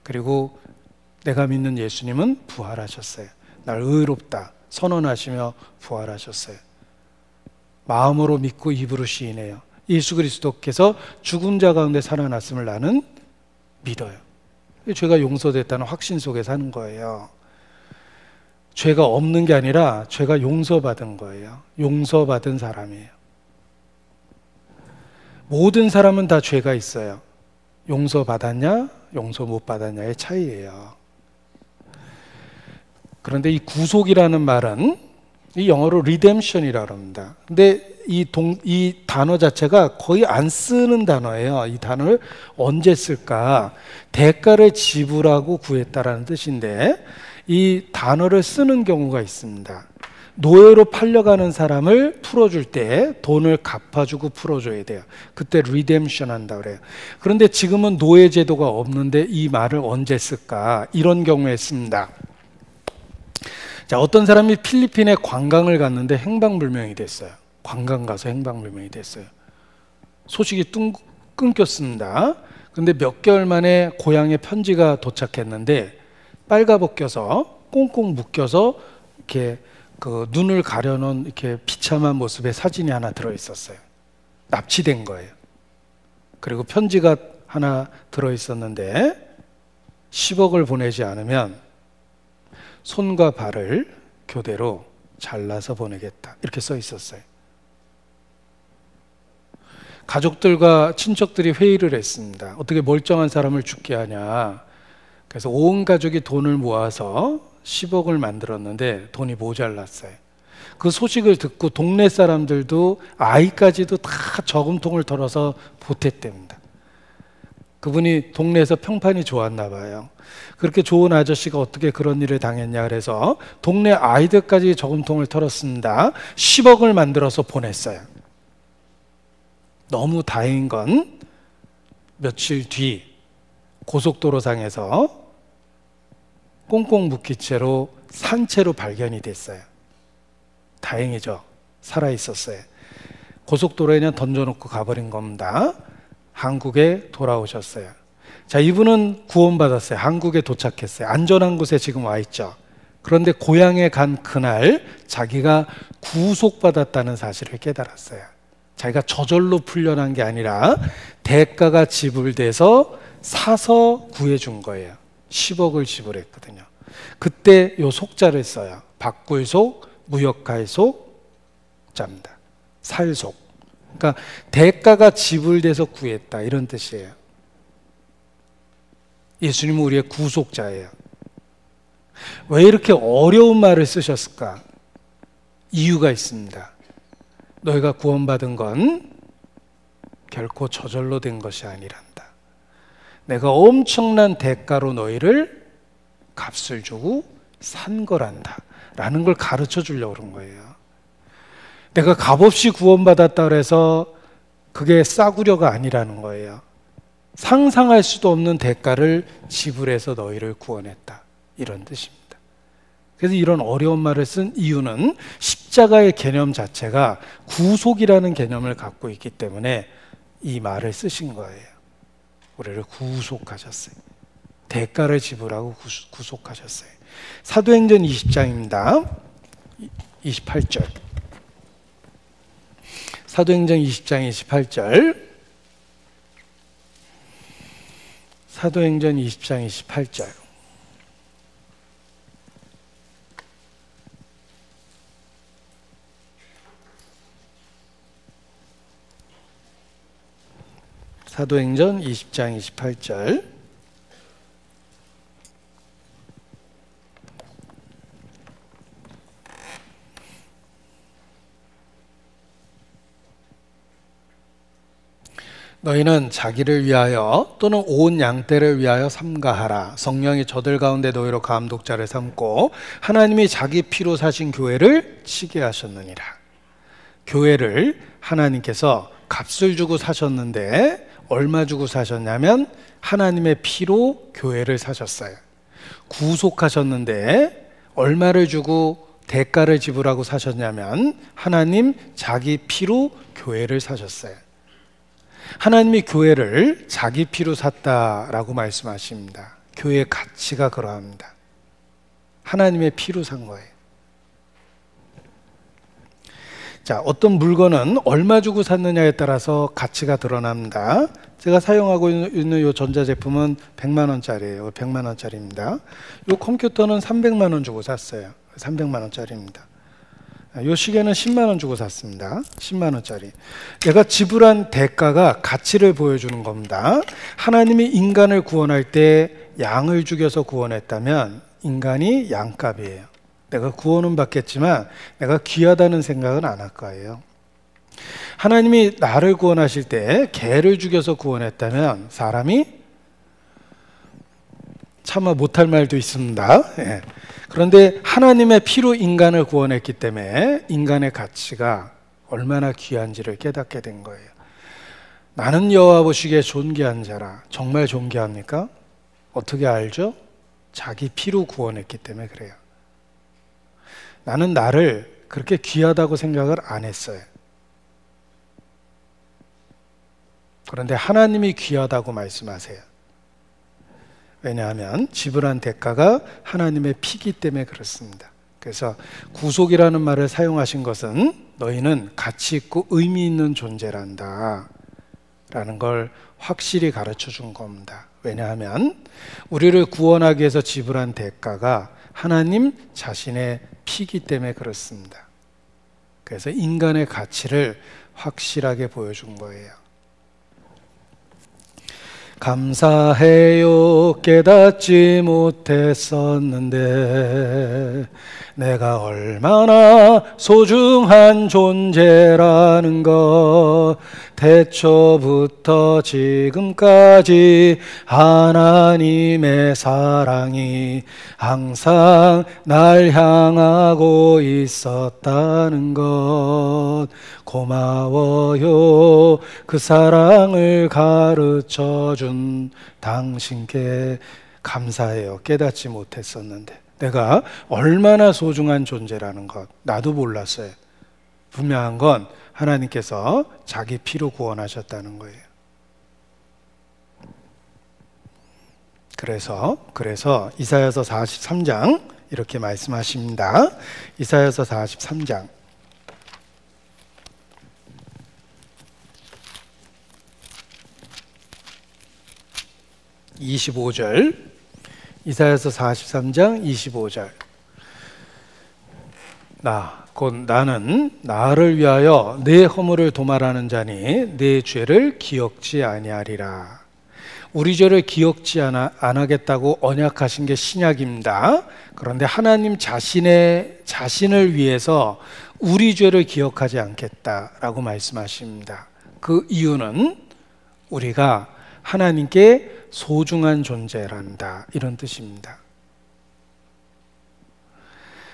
그리고 내가 믿는 예수님은 부활하셨어요. 날 의롭다 선언하시며 부활하셨어요. 마음으로 믿고 입으로 시인해요. 예수 그리스도께서 죽은 자 가운데 살아났음을 나는 믿어요. 죄가 용서됐다는 확신 속에 사는 거예요. 죄가 없는 게 아니라 죄가 용서받은 거예요. 용서받은 사람이에요. 모든 사람은 다 죄가 있어요. 용서받았냐, 용서 못 받았냐의 차이예요. 그런데 이 구속이라는 말은 이 영어로 redemption이라고 합니다. 근데 이 단어 자체가 거의 안 쓰는 단어예요. 이 단어를 언제 쓸까? 대가를 지불하고 구했다라는 뜻인데 이 단어를 쓰는 경우가 있습니다. 노예로 팔려가는 사람을 풀어줄 때 돈을 갚아주고 풀어줘야 돼요. 그때 redemption 한다고 그래요. 그런데 지금은 노예 제도가 없는데 이 말을 언제 쓸까? 이런 경우에 씁니다. 자, 어떤 사람이 필리핀에 관광을 갔는데 행방불명이 됐어요. 관광 가서 행방불명이 됐어요. 소식이 끊겼습니다. 근데 몇 개월 만에 고향에 편지가 도착했는데 빨가벗겨서 꽁꽁 묶여서 이렇게 그 눈을 가려놓은 이렇게 비참한 모습의 사진이 하나 들어있었어요. 납치된 거예요. 그리고 편지가 하나 들어있었는데 10억을 보내지 않으면 손과 발을 교대로 잘라서 보내겠다, 이렇게 써 있었어요. 가족들과 친척들이 회의를 했습니다. 어떻게 멀쩡한 사람을 죽게 하냐. 그래서 온 가족이 돈을 모아서 10억을 만들었는데 돈이 모자랐어요. 그 소식을 듣고 동네 사람들도 아이까지도 다 저금통을 털어서 보탰답니다. 그분이 동네에서 평판이 좋았나 봐요. 그렇게 좋은 아저씨가 어떻게 그런 일을 당했냐 그래서 동네 아이들까지 저금통을 털었습니다. 10억을 만들어서 보냈어요. 너무 다행인 건 며칠 뒤 고속도로상에서 꽁꽁 묶인 채로 산채로 발견이 됐어요. 다행이죠. 살아있었어요. 고속도로에 그냥 던져놓고 가버린 겁니다. 한국에 돌아오셨어요. 자, 이분은 구원받았어요. 한국에 도착했어요. 안전한 곳에 지금 와 있죠. 그런데 고향에 간 그날 자기가 구속받았다는 사실을 깨달았어요. 자기가 저절로 풀려난 게 아니라 대가가 지불돼서 사서 구해준 거예요. 10억을 지불했거든요. 그때 요 속자를 써요. 바꿀속, 무역할 속자입니다. 살속. 그러니까 대가가 지불돼서 구했다, 이런 뜻이에요. 예수님은 우리의 구속자예요. 왜 이렇게 어려운 말을 쓰셨을까? 이유가 있습니다. 너희가 구원받은 건 결코 저절로 된 것이 아니란다. 내가 엄청난 대가로 너희를 값을 주고 산 거란다 라는 걸 가르쳐 주려고 그런 거예요. 내가 값없이 구원받았다 그래서 그게 싸구려가 아니라는 거예요. 상상할 수도 없는 대가를 지불해서 너희를 구원했다, 이런 뜻입니다. 그래서 이런 어려운 말을 쓴 이유는 십자가의 개념 자체가 구속이라는 개념을 갖고 있기 때문에 이 말을 쓰신 거예요. 우리를 구속하셨어요. 대가를 지불하고 구속하셨어요. 사도행전 20장입니다. 28절. 사도행전 20장 28절. 사도행전 20장 28절. 사도행전 20장 28절. 너희는 자기를 위하여 또는 온 양떼를 위하여 삼가하라. 성령이 저들 가운데 너희로 감독자를 삼고 하나님이 자기 피로 사신 교회를 치게 하셨느니라. 교회를 하나님께서 값을 주고 사셨는데 얼마 주고 사셨냐면 하나님의 피로 교회를 사셨어요. 구속하셨는데 얼마를 주고 대가를 지불하고 사셨냐면 하나님 자기 피로 교회를 사셨어요. 하나님이 교회를 자기 피로 샀다라고 말씀하십니다. 교회의 가치가 그러합니다. 하나님의 피로 산 거예요. 자, 어떤 물건은 얼마 주고 샀느냐에 따라서 가치가 드러납니다. 제가 사용하고 있는 이 전자제품은 100만 원짜리예요. 100만 원짜리입니다. 이 컴퓨터는 300만 원 주고 샀어요. 300만 원짜리입니다. 이 시계는 10만 원 주고 샀습니다. 10만 원짜리. 내가 지불한 대가가 가치를 보여주는 겁니다. 하나님이 인간을 구원할 때 양을 죽여서 구원했다면 인간이 양값이에요. 내가 구원은 받겠지만 내가 귀하다는 생각은 안 할 거예요. 하나님이 나를 구원하실 때 개를 죽여서 구원했다면 사람이 차마 못할 말도 있습니다. 예. 그런데 하나님의 피로 인간을 구원했기 때문에 인간의 가치가 얼마나 귀한지를 깨닫게 된 거예요. 나는 여호와 보시기에 존귀한 자라. 정말 존귀합니까? 어떻게 알죠? 자기 피로 구원했기 때문에 그래요. 나는 나를 그렇게 귀하다고 생각을 안 했어요. 그런데 하나님이 귀하다고 말씀하세요. 왜냐하면 지불한 대가가 하나님의 피기 때문에 그렇습니다. 그래서 구속이라는 말을 사용하신 것은 너희는 가치 있고 의미 있는 존재란다 라는 걸 확실히 가르쳐 준 겁니다. 왜냐하면 우리를 구원하기 위해서 지불한 대가가 하나님 자신의 피기 때문에 그렇습니다. 그래서 인간의 가치를 확실하게 보여준 거예요. 감사해요 깨닫지 못했었는데 내가 얼마나 소중한 존재라는 것, 태초부터 지금까지 하나님의 사랑이 항상 날 향하고 있었다는 것, 고마워요. 그 사랑을 가르쳐준 당신께 감사해요. 깨닫지 못했었는데 내가 얼마나 소중한 존재라는 것 나도 몰랐어요. 분명한 건 하나님께서 자기 피로 구원하셨다는 거예요. 그래서 이사야서 43장 이렇게 말씀하십니다. 이사야서 43장 25절, 이사야서 43장 25절. 곧 나는 나를 위하여 내 허물을 도말하는 자니 내 죄를 기억지 아니하리라. 우리 죄를 기억지 안 하겠다고 언약하신 게 신약입니다. 그런데 하나님 자신을 위해서 우리 죄를 기억하지 않겠다라고 말씀하십니다. 그 이유는 우리가 하나님께 소중한 존재란다, 이런 뜻입니다.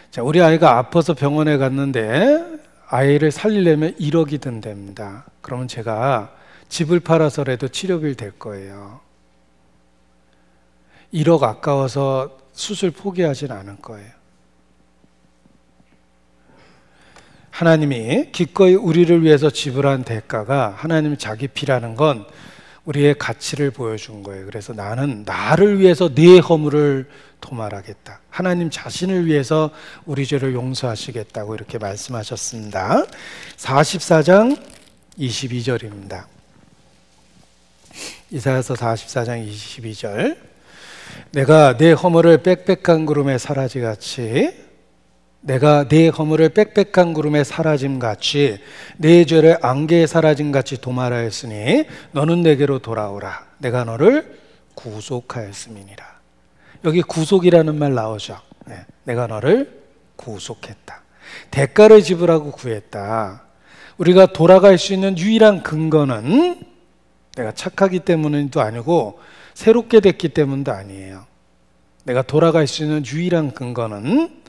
자, 우리 아이가 아파서 병원에 갔는데 아이를 살리려면 1억이 든답니다. 그러면 제가 집을 팔아서라도 치료비를 댈 거예요. 1억 아까워서 수술 포기하진 않을 거예요. 하나님이 기꺼이 우리를 위해서 지불한 대가가 하나님 자기 피라는 건 우리의 가치를 보여준 거예요. 그래서 나는 나를 위해서 네 허물을 도말하겠다. 하나님 자신을 위해서 우리 죄를 용서하시겠다고 이렇게 말씀하셨습니다. 44장 22절입니다. 이사야서 44장 22절. 내가 내 허물을 빽빽한 구름에 사라지같이, 내가 네 허물을 빽빽한 구름에 사라짐같이 네 죄를 안개에 사라짐같이 도말하였으니 너는 내게로 돌아오라. 내가 너를 구속하였음이니라. 여기 구속이라는 말 나오죠. 내가 너를 구속했다. 대가를 지불하고 구했다. 우리가 돌아갈 수 있는 유일한 근거는 내가 착하기 때문도 아니고 새롭게 됐기 때문도 아니에요. 내가 돌아갈 수 있는 유일한 근거는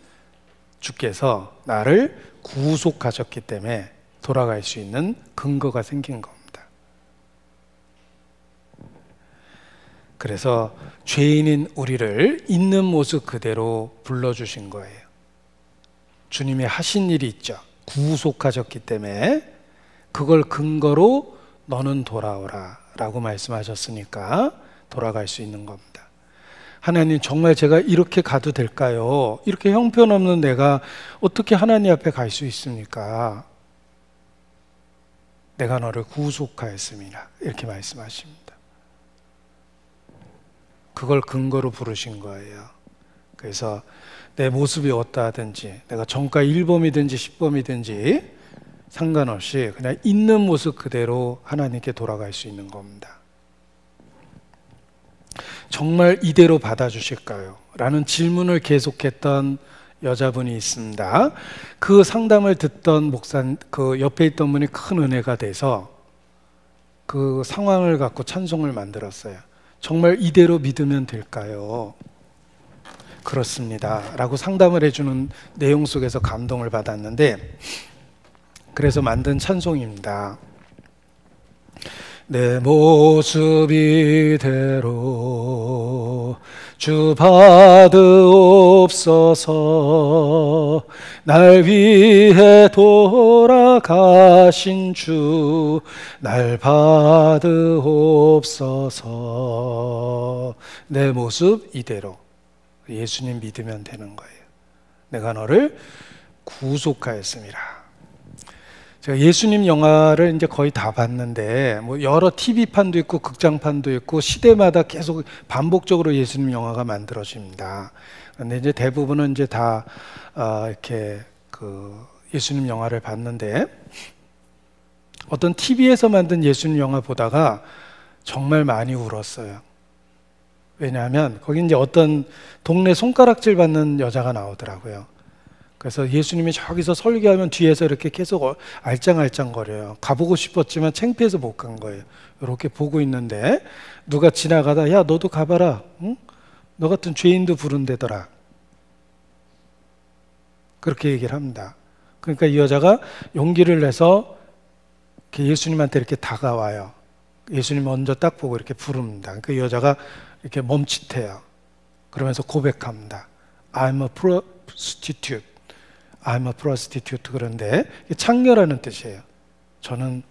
주께서 나를 구속하셨기 때문에 돌아갈 수 있는 근거가 생긴 겁니다. 그래서 죄인인 우리를 있는 모습 그대로 불러주신 거예요. 주님이 하신 일이 있죠. 구속하셨기 때문에 그걸 근거로 너는 돌아오라 라고 말씀하셨으니까 돌아갈 수 있는 겁니다. 하나님, 정말 제가 이렇게 가도 될까요? 이렇게 형편없는 내가 어떻게 하나님 앞에 갈 수 있습니까? 내가 너를 구속하였습니다. 이렇게 말씀하십니다. 그걸 근거로 부르신 거예요. 그래서 내 모습이 어떠하든지, 내가 정가 1범이든지 10범이든지 상관없이 그냥 있는 모습 그대로 하나님께 돌아갈 수 있는 겁니다. 정말 이대로 받아주실까요? 라는 질문을 계속했던 여자분이 있습니다. 그 상담을 듣던 그 옆에 있던 분이 큰 은혜가 돼서 그 상황을 갖고 찬송을 만들었어요. 정말 이대로 믿으면 될까요? 그렇습니다. 라고 상담을 해주는 내용 속에서 감동을 받았는데, 그래서 만든 찬송입니다. 내 모습 이대로 주 받으옵소서. 날 위해 돌아가신 주 날 받으옵소서. 내 모습 이대로 예수님 믿으면 되는 거예요. 내가 너를 구속하였습니다. 제가 예수님 영화를 이제 거의 다 봤는데, 뭐 여러 TV판도 있고 극장판도 있고 시대마다 계속 반복적으로 예수님 영화가 만들어집니다. 그런데 이제 대부분은 이제 다 이렇게 그 예수님 영화를 봤는데, 어떤 TV에서 만든 예수님 영화 보다가 정말 많이 울었어요. 왜냐하면 거기 이제 어떤 동네 손가락질 받는 여자가 나오더라고요. 그래서 예수님이 저기서 설교하면 뒤에서 이렇게 계속 알짱알짱거려요. 가보고 싶었지만 창피해서 못 간 거예요. 이렇게 보고 있는데 누가 지나가다 야 너도 가봐라. 응? 너 같은 죄인도 부른대더라. 그렇게 얘기를 합니다. 그러니까 이 여자가 용기를 내서 예수님한테 이렇게 다가와요. 예수님 먼저 딱 보고 이렇게 부릅니다. 그 여자가 이렇게 멈칫해요. 그러면서 고백합니다. I'm a prostitute. I'm a prostitute. 그런데 창녀라는 뜻이에요. 저는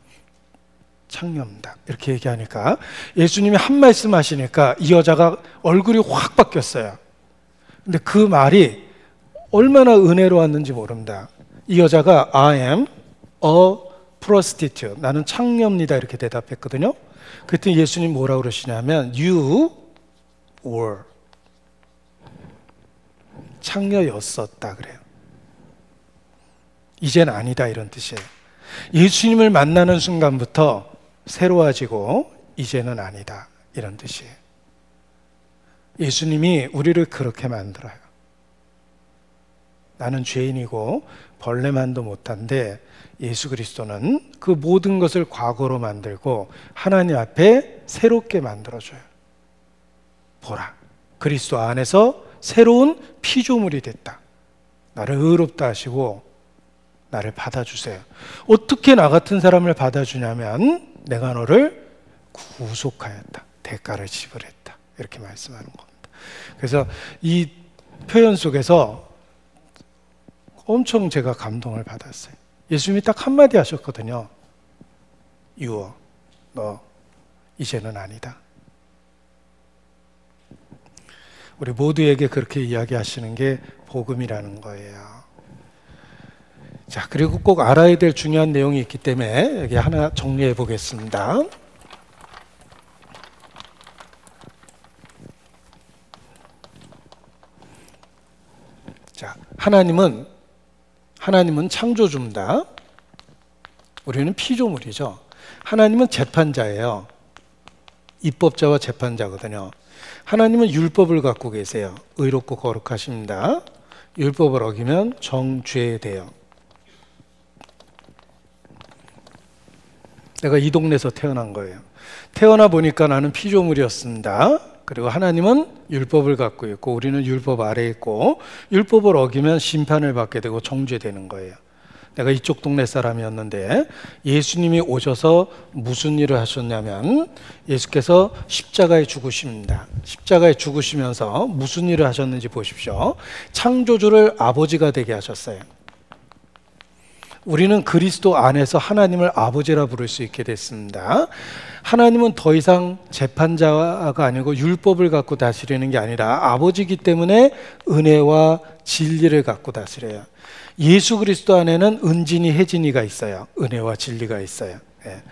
창녀입니다. 이렇게 얘기하니까 예수님이 한 말씀 하시니까 이 여자가 얼굴이 확 바뀌었어요. 근데 그 말이 얼마나 은혜로웠는지 모릅니다. 이 여자가 I am a prostitute. 나는 창녀입니다. 이렇게 대답했거든요. 그랬더니 예수님 뭐라고 그러시냐면 You were. 창녀였었다 그래요. 이젠 아니다 이런 뜻이에요. 예수님을 만나는 순간부터 새로워지고 이제는 아니다 이런 뜻이에요. 예수님이 우리를 그렇게 만들어요. 나는 죄인이고 벌레만도 못한데 예수 그리스도는 그 모든 것을 과거로 만들고 하나님 앞에 새롭게 만들어줘요. 보라, 그리스도 안에서 새로운 피조물이 됐다. 나를 의롭다 하시고 나를 받아주세요. 어떻게 나 같은 사람을 받아주냐면 내가 너를 구속하였다. 대가를 지불했다. 이렇게 말씀하는 겁니다. 그래서 이 표현 속에서 엄청 제가 감동을 받았어요. 예수님이 딱 한마디 하셨거든요. 유어, 너 이제는 아니다. 우리 모두에게 그렇게 이야기하시는 게 복음이라는 거예요. 자, 그리고 꼭 알아야 될 중요한 내용이 있기 때문에 여기 하나 정리해 보겠습니다. 자, 하나님은 창조주입니다. 우리는 피조물이죠. 하나님은 재판자예요. 입법자와 재판자거든요. 하나님은 율법을 갖고 계세요. 의롭고 거룩하십니다. 율법을 어기면 정죄돼요. 내가 이 동네에서 태어난 거예요. 태어나 보니까 나는 피조물이었습니다. 그리고 하나님은 율법을 갖고 있고 우리는 율법 아래에 있고 율법을 어기면 심판을 받게 되고 정죄되는 거예요. 내가 이쪽 동네 사람이었는데 예수님이 오셔서 무슨 일을 하셨냐면 예수께서 십자가에 죽으십니다. 십자가에 죽으시면서 무슨 일을 하셨는지 보십시오. 창조주를 아버지가 되게 하셨어요. 우리는 그리스도 안에서 하나님을 아버지라 부를 수 있게 됐습니다. 하나님은 더 이상 재판자가 아니고 율법을 갖고 다스리는 게 아니라 아버지이기 때문에 은혜와 진리를 갖고 다스려요. 예수 그리스도 안에는 은진이 혜진이가 있어요. 은혜와 진리가 있어요. 예.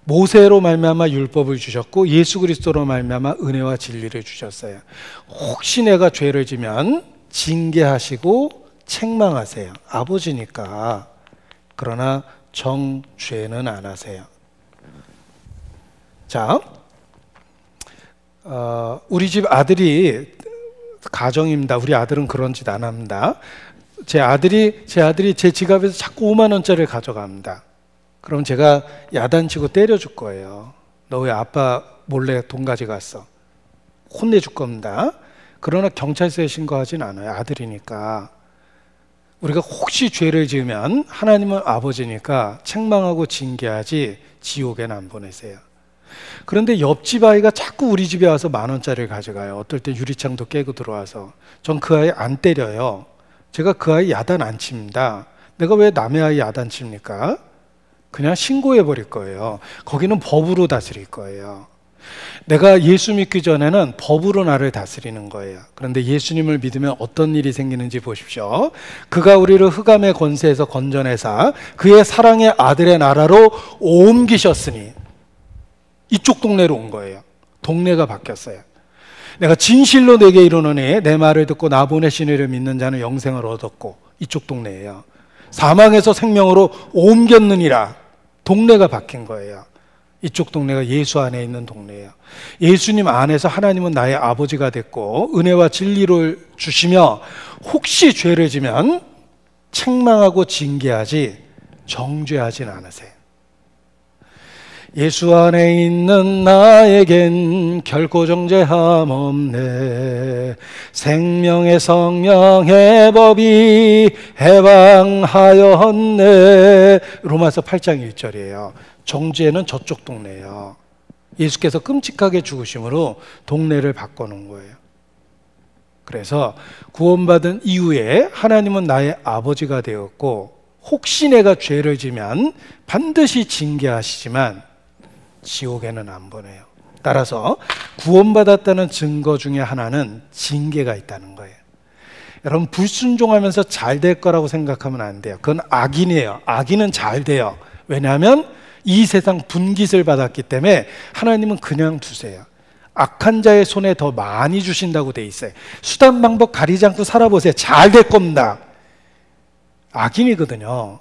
모세로 말미암아 율법을 주셨고 예수 그리스도로 말미암아 은혜와 진리를 주셨어요. 혹시 내가 죄를 지면 징계하시고 책망하세요. 아버지니까. 그러나 정죄는 안 하세요. 자, 우리 집 아들이 가정입니다. 우리 아들은 그런 짓 안 합니다. 제 아들이 제 지갑에서 자꾸 5만 원짜리를 가져갑니다. 그럼 제가 야단치고 때려줄 거예요. 너 왜 아빠 몰래 돈 가져갔어? 혼내줄 겁니다. 그러나 경찰서에 신고하진 않아요. 아들이니까. 우리가 혹시 죄를 지으면 하나님은 아버지니까 책망하고 징계하지 지옥에는 안 보내세요. 그런데 옆집 아이가 자꾸 우리 집에 와서 1만 원짜리를 가져가요. 어떨 때 유리창도 깨고 들어와서. 전 그 아이 안 때려요. 제가 그 아이 야단 안 칩니다. 내가 왜 남의 아이 야단 칩니까? 그냥 신고해 버릴 거예요. 거기는 법으로 다스릴 거예요. 내가 예수 믿기 전에는 법으로 나를 다스리는 거예요. 그런데 예수님을 믿으면 어떤 일이 생기는지 보십시오. 그가 우리를 흑암의 권세에서 건져내사 그의 사랑의 아들의 나라로 옮기셨으니 이쪽 동네로 온 거예요. 동네가 바뀌었어요. 내가 진실로 내게 이르노니 내 말을 듣고 나 보내신 이를 믿는 자는 영생을 얻었고 이쪽 동네예요. 사망에서 생명으로 옮겼느니라. 동네가 바뀐 거예요. 이쪽 동네가 예수 안에 있는 동네예요. 예수님 안에서 하나님은 나의 아버지가 됐고 은혜와 진리를 주시며 혹시 죄를 지면 책망하고 징계하지 정죄하진 않으세요. 예수 안에 있는 나에겐 결코 정죄함 없네. 생명의 성령의 법이 해방하였네. 로마서 8장 1절이에요. 정죄는 저쪽 동네예요. 예수께서 끔찍하게 죽으심으로 동네를 바꿔놓은 거예요. 그래서 구원받은 이후에 하나님은 나의 아버지가 되었고 혹시 내가 죄를 지면 반드시 징계하시지만 지옥에는 안 보내요. 따라서 구원받았다는 증거 중에 하나는 징계가 있다는 거예요. 여러분, 불순종하면서 잘 될 거라고 생각하면 안 돼요. 그건 악인이에요. 악인은 잘 돼요. 왜냐하면 이 세상 분깃을 받았기 때문에 하나님은 그냥 두세요. 악한 자의 손에 더 많이 주신다고 돼 있어요. 수단 방법 가리지 않고 살아보세요. 잘 될 겁니다. 악인이거든요.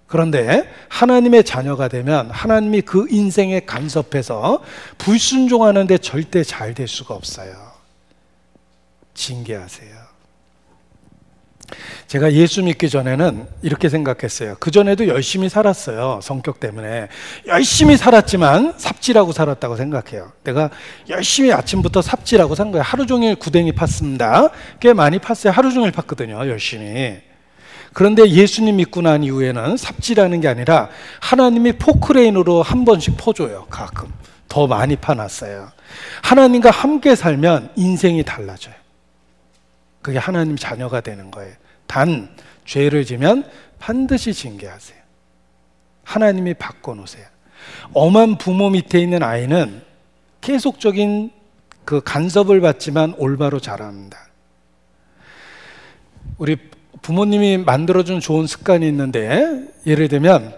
그런데 하나님의 자녀가 되면 하나님이 그 인생에 간섭해서 불순종하는데 절대 잘 될 수가 없어요. 징계하세요. 제가 예수 믿기 전에는 이렇게 생각했어요. 그전에도 열심히 살았어요. 성격 때문에 열심히 살았지만 삽질하고 살았다고 생각해요. 내가 열심히 아침부터 삽질하고 산 거예요. 하루 종일 구덩이 팠습니다. 꽤 많이 팠어요. 하루 종일 팠거든요. 열심히. 그런데 예수님 믿고 난 이후에는 삽질하는 게 아니라 하나님이 포크레인으로 한 번씩 퍼줘요. 가끔 더 많이 파놨어요. 하나님과 함께 살면 인생이 달라져요. 그게 하나님 자녀가 되는 거예요. 단 죄를 지면 반드시 징계하세요. 하나님이 바꿔놓으세요. 엄한 부모 밑에 있는 아이는 계속적인 그 간섭을 받지만 올바로 자랍니다. 우리 부모님이 만들어준 좋은 습관이 있는데, 예를 들면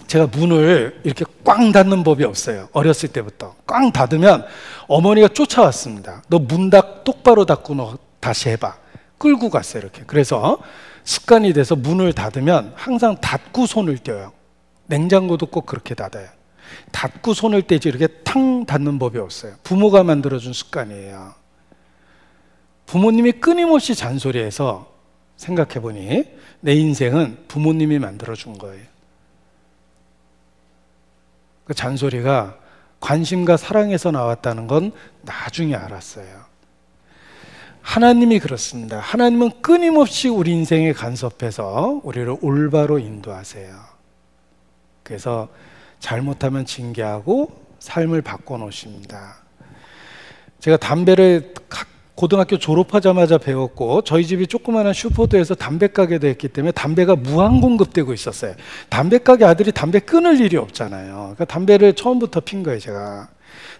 제가 문을 이렇게 꽝 닫는 법이 없어요. 어렸을 때부터 꽝 닫으면 어머니가 쫓아왔습니다. 너 문 똑바로 닫고 너 다시 해봐. 끌고 갔어요. 이렇게. 그래서 습관이 돼서 문을 닫으면 항상 닫고 손을 떼어요. 냉장고도 꼭 그렇게 닫아요. 닫고 손을 떼지 이렇게 탕 닫는 법이 없어요. 부모가 만들어준 습관이에요. 부모님이 끊임없이 잔소리해서 생각해보니 내 인생은 부모님이 만들어준 거예요. 그 잔소리가 관심과 사랑에서 나왔다는 건 나중에 알았어요. 하나님이 그렇습니다. 하나님은 끊임없이 우리 인생에 간섭해서 우리를 올바로 인도하세요. 그래서 잘못하면 징계하고 삶을 바꿔놓으십니다. 제가 담배를 고등학교 졸업하자마자 배웠고 저희 집이 조그마한 슈퍼도에서 담배 가게도 했기 때문에 담배가 무한 공급되고 있었어요. 담배 가게 아들이 담배 끊을 일이 없잖아요. 그러니까 담배를 처음부터 핀 거예요. 제가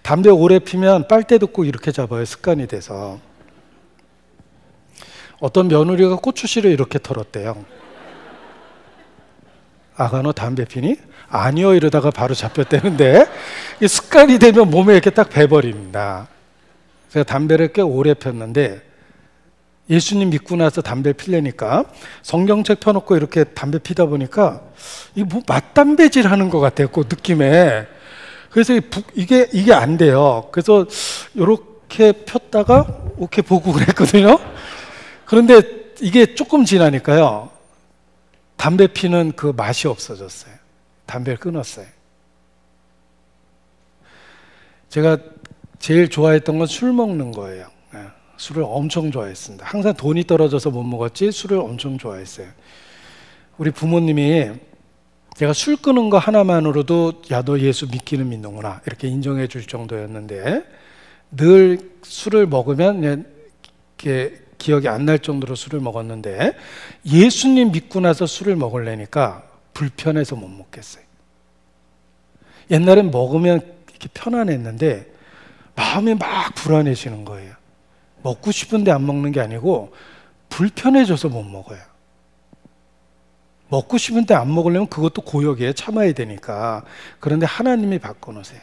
담배 오래 피면 빨대도 꼭 이렇게 잡아요. 습관이 돼서. 어떤 며느리가 고추씨를 이렇게 털었대요. 아가 너 담배 피니? 아니요 이러다가 바로 잡혔대는데 습관이 되면 몸에 이렇게 딱 배버립니다. 제가 담배를 꽤 오래 폈는데 예수님 믿고 나서 담배 피려니까 성경책 펴놓고 이렇게 담배 피다 보니까 이게 뭐 맛담배질 하는 것 같아요. 그 느낌에. 그래서 이게 안 돼요. 그래서 이렇게 폈다가 이렇게 보고 그랬거든요. 그런데 이게 조금 지나니까요. 담배 피는 그 맛이 없어졌어요. 담배를 끊었어요. 제가 제일 좋아했던 건 술 먹는 거예요. 술을 엄청 좋아했습니다. 항상 돈이 떨어져서 못 먹었지 술을 엄청 좋아했어요. 우리 부모님이 제가 술 끊은 거 하나만으로도 야, 너 예수 믿기는 믿는구나 이렇게 인정해 줄 정도였는데 늘 술을 먹으면 이렇게 기억이 안 날 정도로 술을 먹었는데 예수님 믿고 나서 술을 먹으려니까 불편해서 못 먹겠어요. 옛날엔 먹으면 이렇게 편안했는데 마음이 막 불안해지는 거예요. 먹고 싶은데 안 먹는 게 아니고 불편해져서 못 먹어요. 먹고 싶은데 안 먹으려면 그것도 고역이에요. 참아야 되니까. 그런데 하나님이 바꿔놓으세요.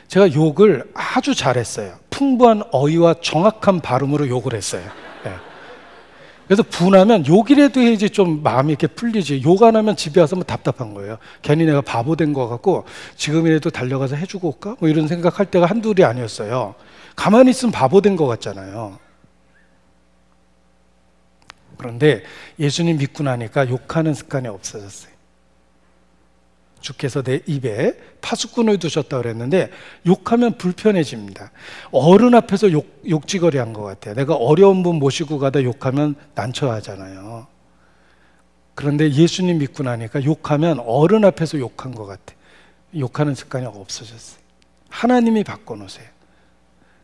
제가 욕을 아주 잘했어요. 풍부한 어휘와 정확한 발음으로 욕을 했어요. 네. 그래서 분하면 욕이라도 해야지 좀 마음이 이렇게 풀리지. 욕 안 하면 집에 와서 뭐 답답한 거예요. 괜히 내가 바보 된 거 같고 지금이라도 달려가서 해주고 올까? 뭐 이런 생각할 때가 한둘이 아니었어요. 가만히 있으면 바보 된 거 같잖아요. 그런데 예수님 믿고 나니까 욕하는 습관이 없어졌어요. 주께서 내 입에 파수꾼을 두셨다고 그랬는데 욕하면 불편해집니다. 어른 앞에서 욕지거리 한 것 같아요. 내가 어려운 분 모시고 가다 욕하면 난처하잖아요. 그런데 예수님 믿고 나니까 욕하면 어른 앞에서 욕한 것 같아요. 욕하는 습관이 없어졌어요. 하나님이 바꿔놓으세요.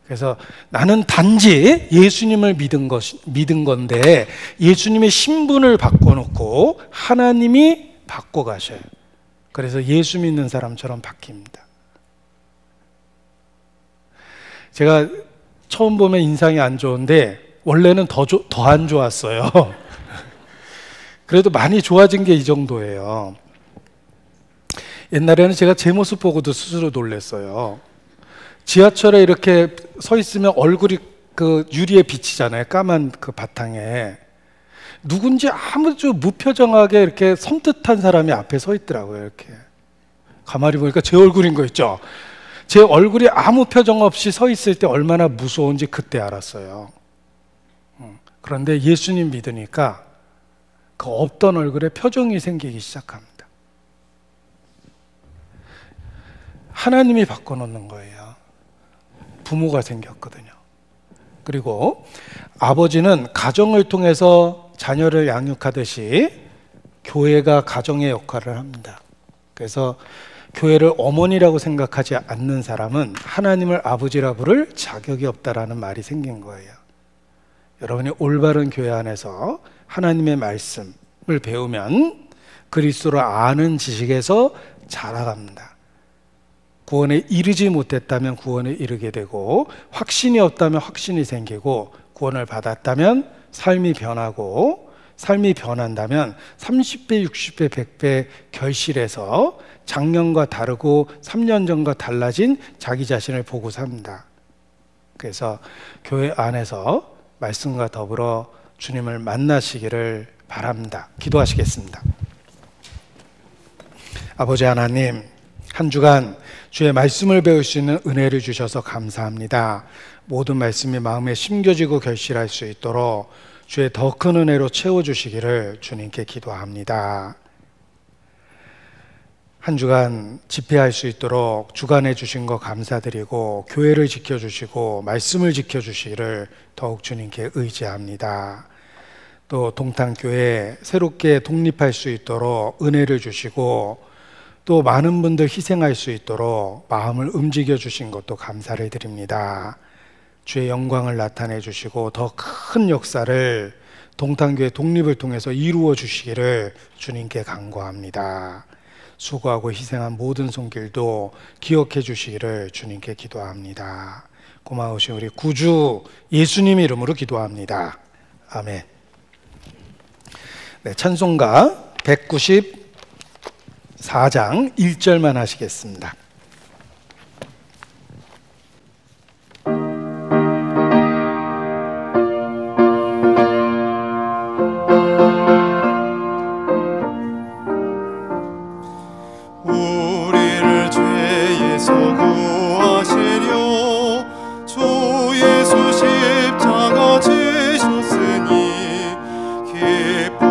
그래서 나는 단지 예수님을 믿은 건데 예수님의 신분을 바꿔놓고 하나님이 바꿔가셔요. 그래서 예수 믿는 사람처럼 바뀝니다. 제가 처음 보면 인상이 안 좋은데 원래는 더 안 좋았어요. 그래도 많이 좋아진 게 이 정도예요. 옛날에는 제가 제 모습 보고도 스스로 놀랐어요. 지하철에 이렇게 서 있으면 얼굴이 그 유리에 비치잖아요. 까만 그 바탕에. 누군지 아무도 무표정하게 이렇게 섬뜩한 사람이 앞에 서 있더라고요. 이렇게 가만히 보니까 제 얼굴인 거 있죠. 제 얼굴이 아무 표정 없이 서 있을 때 얼마나 무서운지 그때 알았어요. 그런데 예수님 믿으니까 그 없던 얼굴에 표정이 생기기 시작합니다. 하나님이 바꿔놓는 거예요. 부모가 생겼거든요. 그리고 아버지는 가정을 통해서 자녀를 양육하듯이 교회가 가정의 역할을 합니다. 그래서 교회를 어머니라고 생각하지 않는 사람은 하나님을 아버지라 부를 자격이 없다라는 말이 생긴 거예요. 여러분이 올바른 교회 안에서 하나님의 말씀을 배우면 그리스도를 아는 지식에서 자라갑니다. 구원에 이르지 못했다면 구원에 이르게 되고, 확신이 없다면 확신이 생기고, 구원을 받았다면 삶이 변하고, 삶이 변한다면 30배, 60배, 100배 결실해서 작년과 다르고 3년 전과 달라진 자기 자신을 보고 삽니다. 그래서 교회 안에서 말씀과 더불어 주님을 만나시기를 바랍니다. 기도하시겠습니다. 아버지 하나님, 한 주간 주의 말씀을 배울 수 있는 은혜를 주셔서 감사합니다. 모든 말씀이 마음에 심겨지고 결실할 수 있도록 주의 더 큰 은혜로 채워주시기를 주님께 기도합니다. 한 주간 집회할 수 있도록 주관해 주신 거 감사드리고, 교회를 지켜주시고 말씀을 지켜주시기를 더욱 주님께 의지합니다. 또 동탄교회 새롭게 독립할 수 있도록 은혜를 주시고, 또 많은 분들 희생할 수 있도록 마음을 움직여 주신 것도 감사를 드립니다. 주의 영광을 나타내 주시고 더 큰 역사를 동탄교회 독립을 통해서 이루어 주시기를 주님께 간구합니다. 수고하고 희생한 모든 손길도 기억해 주시기를 주님께 기도합니다. 고마우신 우리 구주 예수님 이름으로 기도합니다. 아멘. 네, 찬송가 194장 1절만 하시겠습니다. 우리를 죄에서 구하시려 주 예수 십자가 지셨으니 기쁨